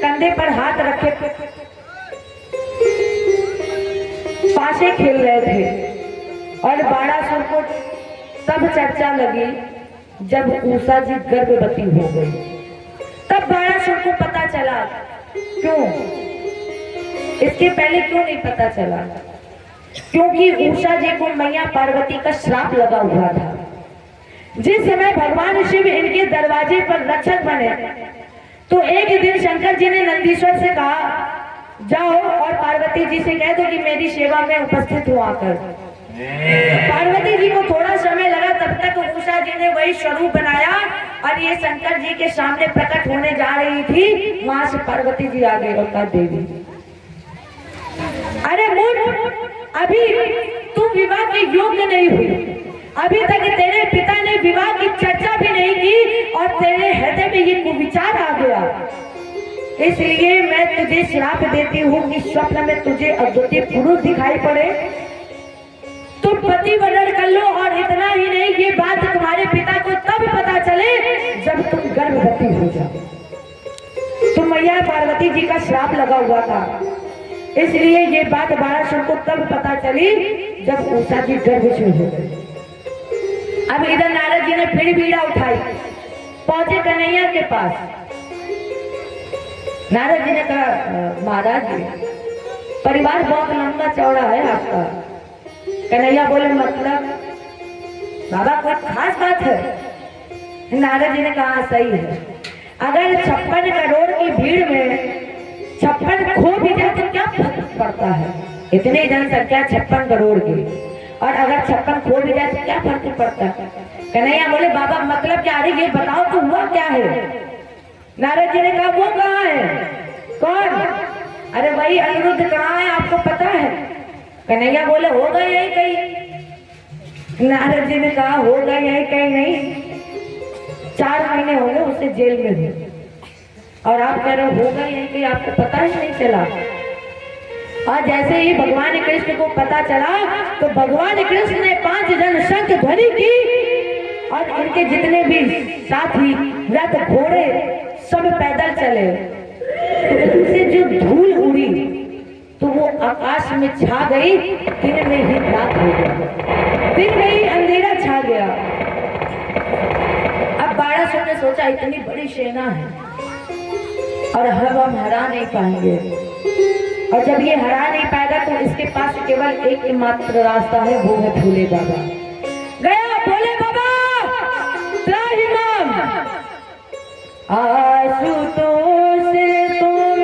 कंधे पर हाथ रखे पासे खेल रहे थे और बाणासुर को तब चर्चा लगी जब उषा जी गर्भवती हो गई। तब जब बाणासुर को पता चला, क्यों, इसके पहले क्यों नहीं पता चला? क्योंकि उषा जी को मैया पार्वती का श्राप लगा हुआ था। जिस समय भगवान शिव इनके दरवाजे पर रक्षक बने, तो एक दिन शंकर जी ने नंदीश्वर से कहा, जाओ और पार्वती जी से कह दो कि मेरी सेवा में उपस्थित हो आकर। पार्वती जी को थोड़ा समय लगा, तब तक उषा जी ने वही स्वरूप बनाया और ये शंकर जी के सामने प्रकट होने जा रही थी। वहां से पार्वती जी आ गई और कहा, देवी अरे मूर्ख, अभी तू विवाह के योग्य नहीं हुई, अभी तक तेरे पिता ने विवाह की चर्चा भी नहीं की और तेरे हृदय में ये कुविचार आ गया। इसलिए मैं तुझे श्राप देती हूँ कि स्वप्न में तुझे अद्वितीय पुरुष दिखाई पड़े, तुम पति वर्ण कर लो, और इतना ही नहीं, ये बात तुम्हारे पिता को तब पता चले जब तुम गर्भवती हो जाओ। तो मैया पार्वती जी का श्राप लगा हुआ था, इसलिए ये बात बाणासुर को तब पता चली जब उषा जी गर्भ से हो गई। अब इधर नारद जी ने फिर बीड़ा उठाई, पहुंचे कन्हैया के पास। नारद जी ने कहा, महाराज जी परिवार बहुत लंबा चौड़ा है आपका। कन्हैया बोले, मतलब बाबा कोई खास बात है? नारद जी ने कहा, सही है, अगर 56 करोड़ की भीड़ में 56 खो भी जाए तो क्या फर्क पड़ता है? इतनी जनसंख्या 56 करोड़ की, और अगर 56 खो भी जाए तो क्या फर्क पड़ता है? कन्हैया बोले, बाबा मतलब क्या? अरे ये बताओ तो हुआ क्या है? नारद जी ने कहा, वो कहाँ है? कौन? अरे वही अनिरुद्ध कहाँ है, आपको पता है? कन्हैया बोले, होगा यही कहीं। नारद जी ने कहा, होगा यही कहीं नहीं, 4 महीने हो गए उससे जेल में भी, और आप कह रहे हो होगा यही कहीं, आपको पता ही नहीं चला। और जैसे ही भगवान कृष्ण को पता चला तो भगवान कृष्ण ने 5 जन शंख ध्वनि की, और इनके जितने भी साथी रथ घोड़े सब पैदल चले, तो उनसे जो धूल उड़ी तो वो आकाश में छा गई। दिन में ही रात हो गया, दिन में ही अंधेरा छा गया। अब बाणासुर ने सोचा, इतनी बड़ी सेना है और हम हरा नहीं पाएंगे, और जब ये हरा नहीं पाएगा तो इसके पास केवल एक मात्र रास्ता है, वो है भोले बाबा। गया भोले बाबा, त्राहिमाम आशुतोष तुम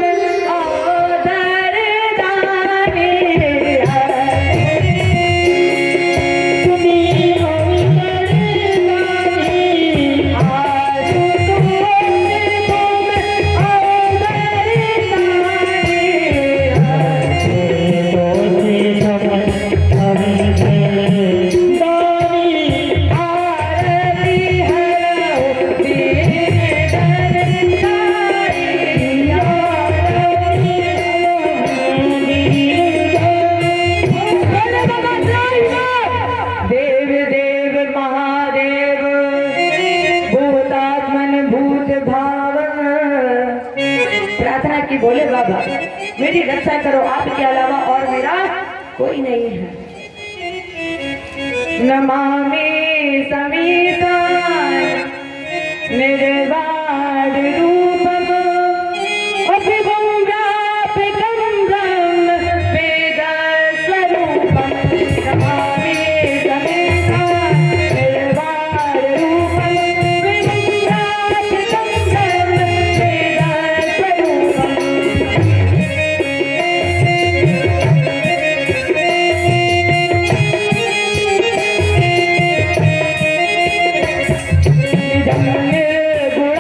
अवतार दानी, तुम्हीं अवतार दानी, आशुतोष तुम अवतार भोले बाबा मेरी रक्षा करो, आपके अलावा और मेरा कोई नहीं है। नमामि समीताय निर्वाण रूपम अभिभं व्यापकं ब्रह्म वेद स्वरूपम। नमामि समीताय निर्वाण रूपम अभिभं व्यापकं ब्रह्म वेद स्वरूपम। गुण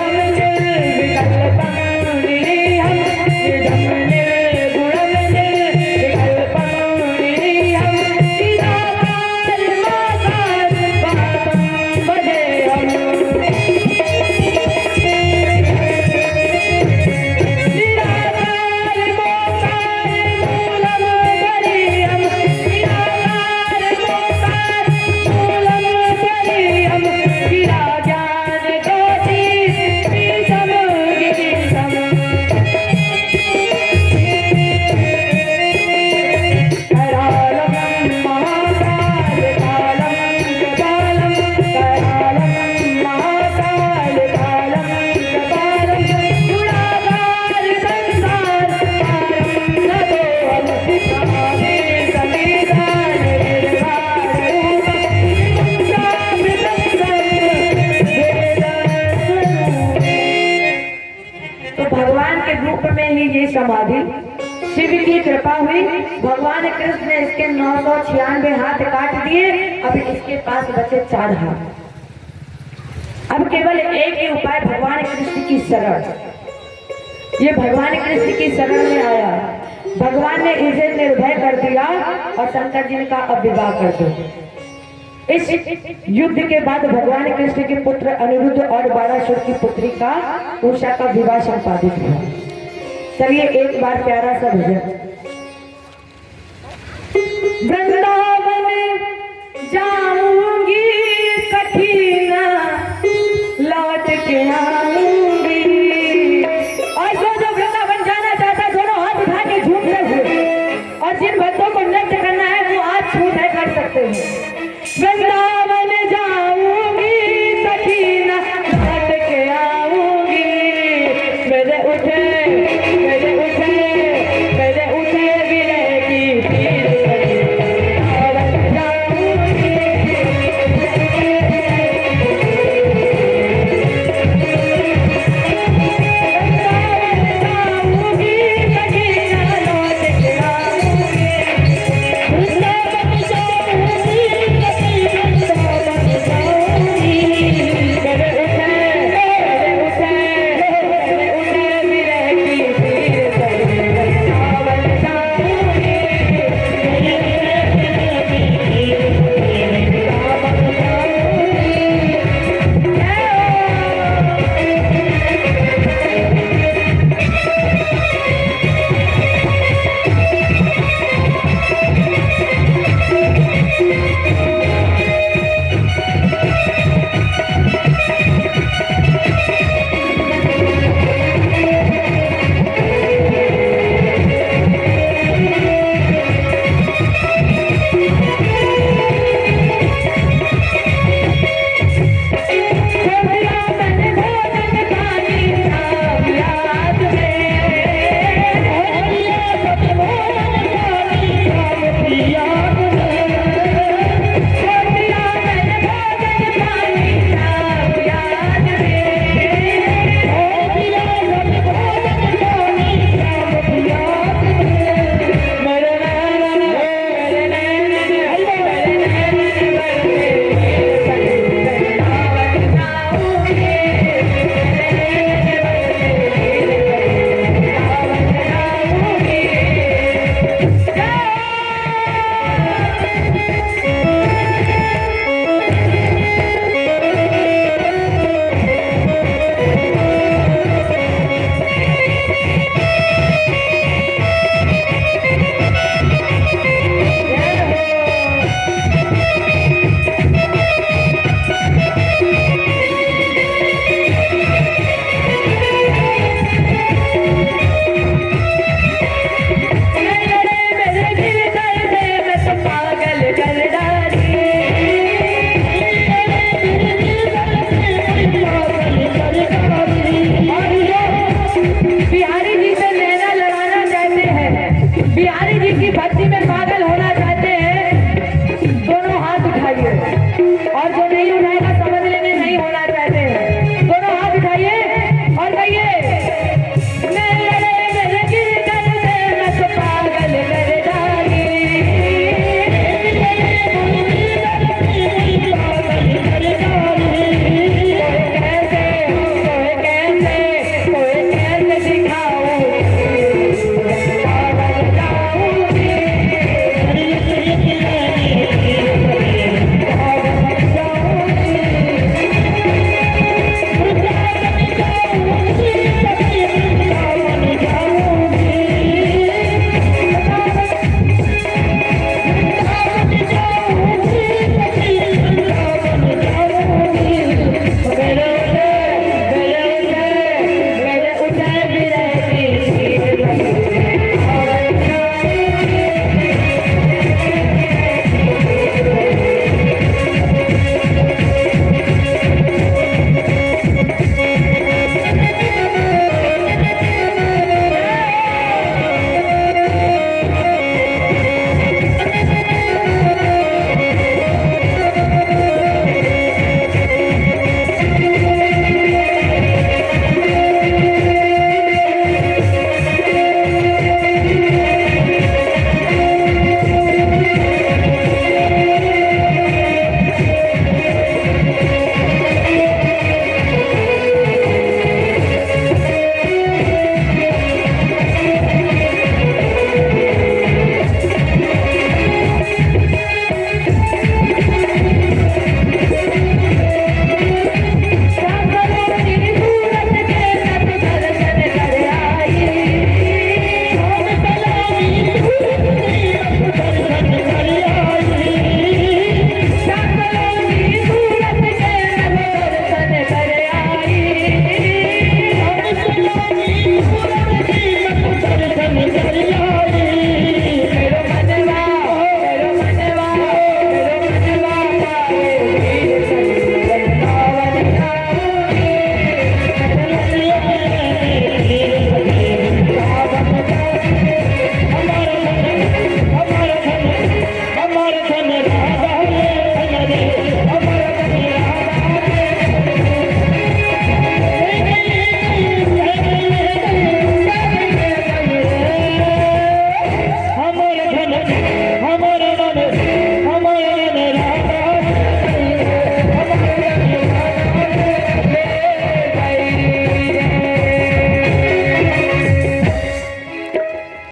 तो भगवान के रूप में ही ये समाधि, शिव की कृपा हुई, भगवान कृष्ण ने इसके 996 हाथ काट दिए। अब इसके पास बचे 4 हाथ। अब केवल एक ही उपाय, भगवान कृष्ण की शरण। ये भगवान कृष्ण की शरण में आया, भगवान ने इसे निर्भय कर दिया और शंकर जी ने कहा अब विवाह कर दो। इस युद्ध के बाद भगवान कृष्ण के पुत्र अनिरुद्ध और बारासुर की पुत्री का उषा का विवाह संपादित हुआ। चलिए एक बार प्यारा सा भजन। वृंदावन जाऊंगी कठिन लौट के आ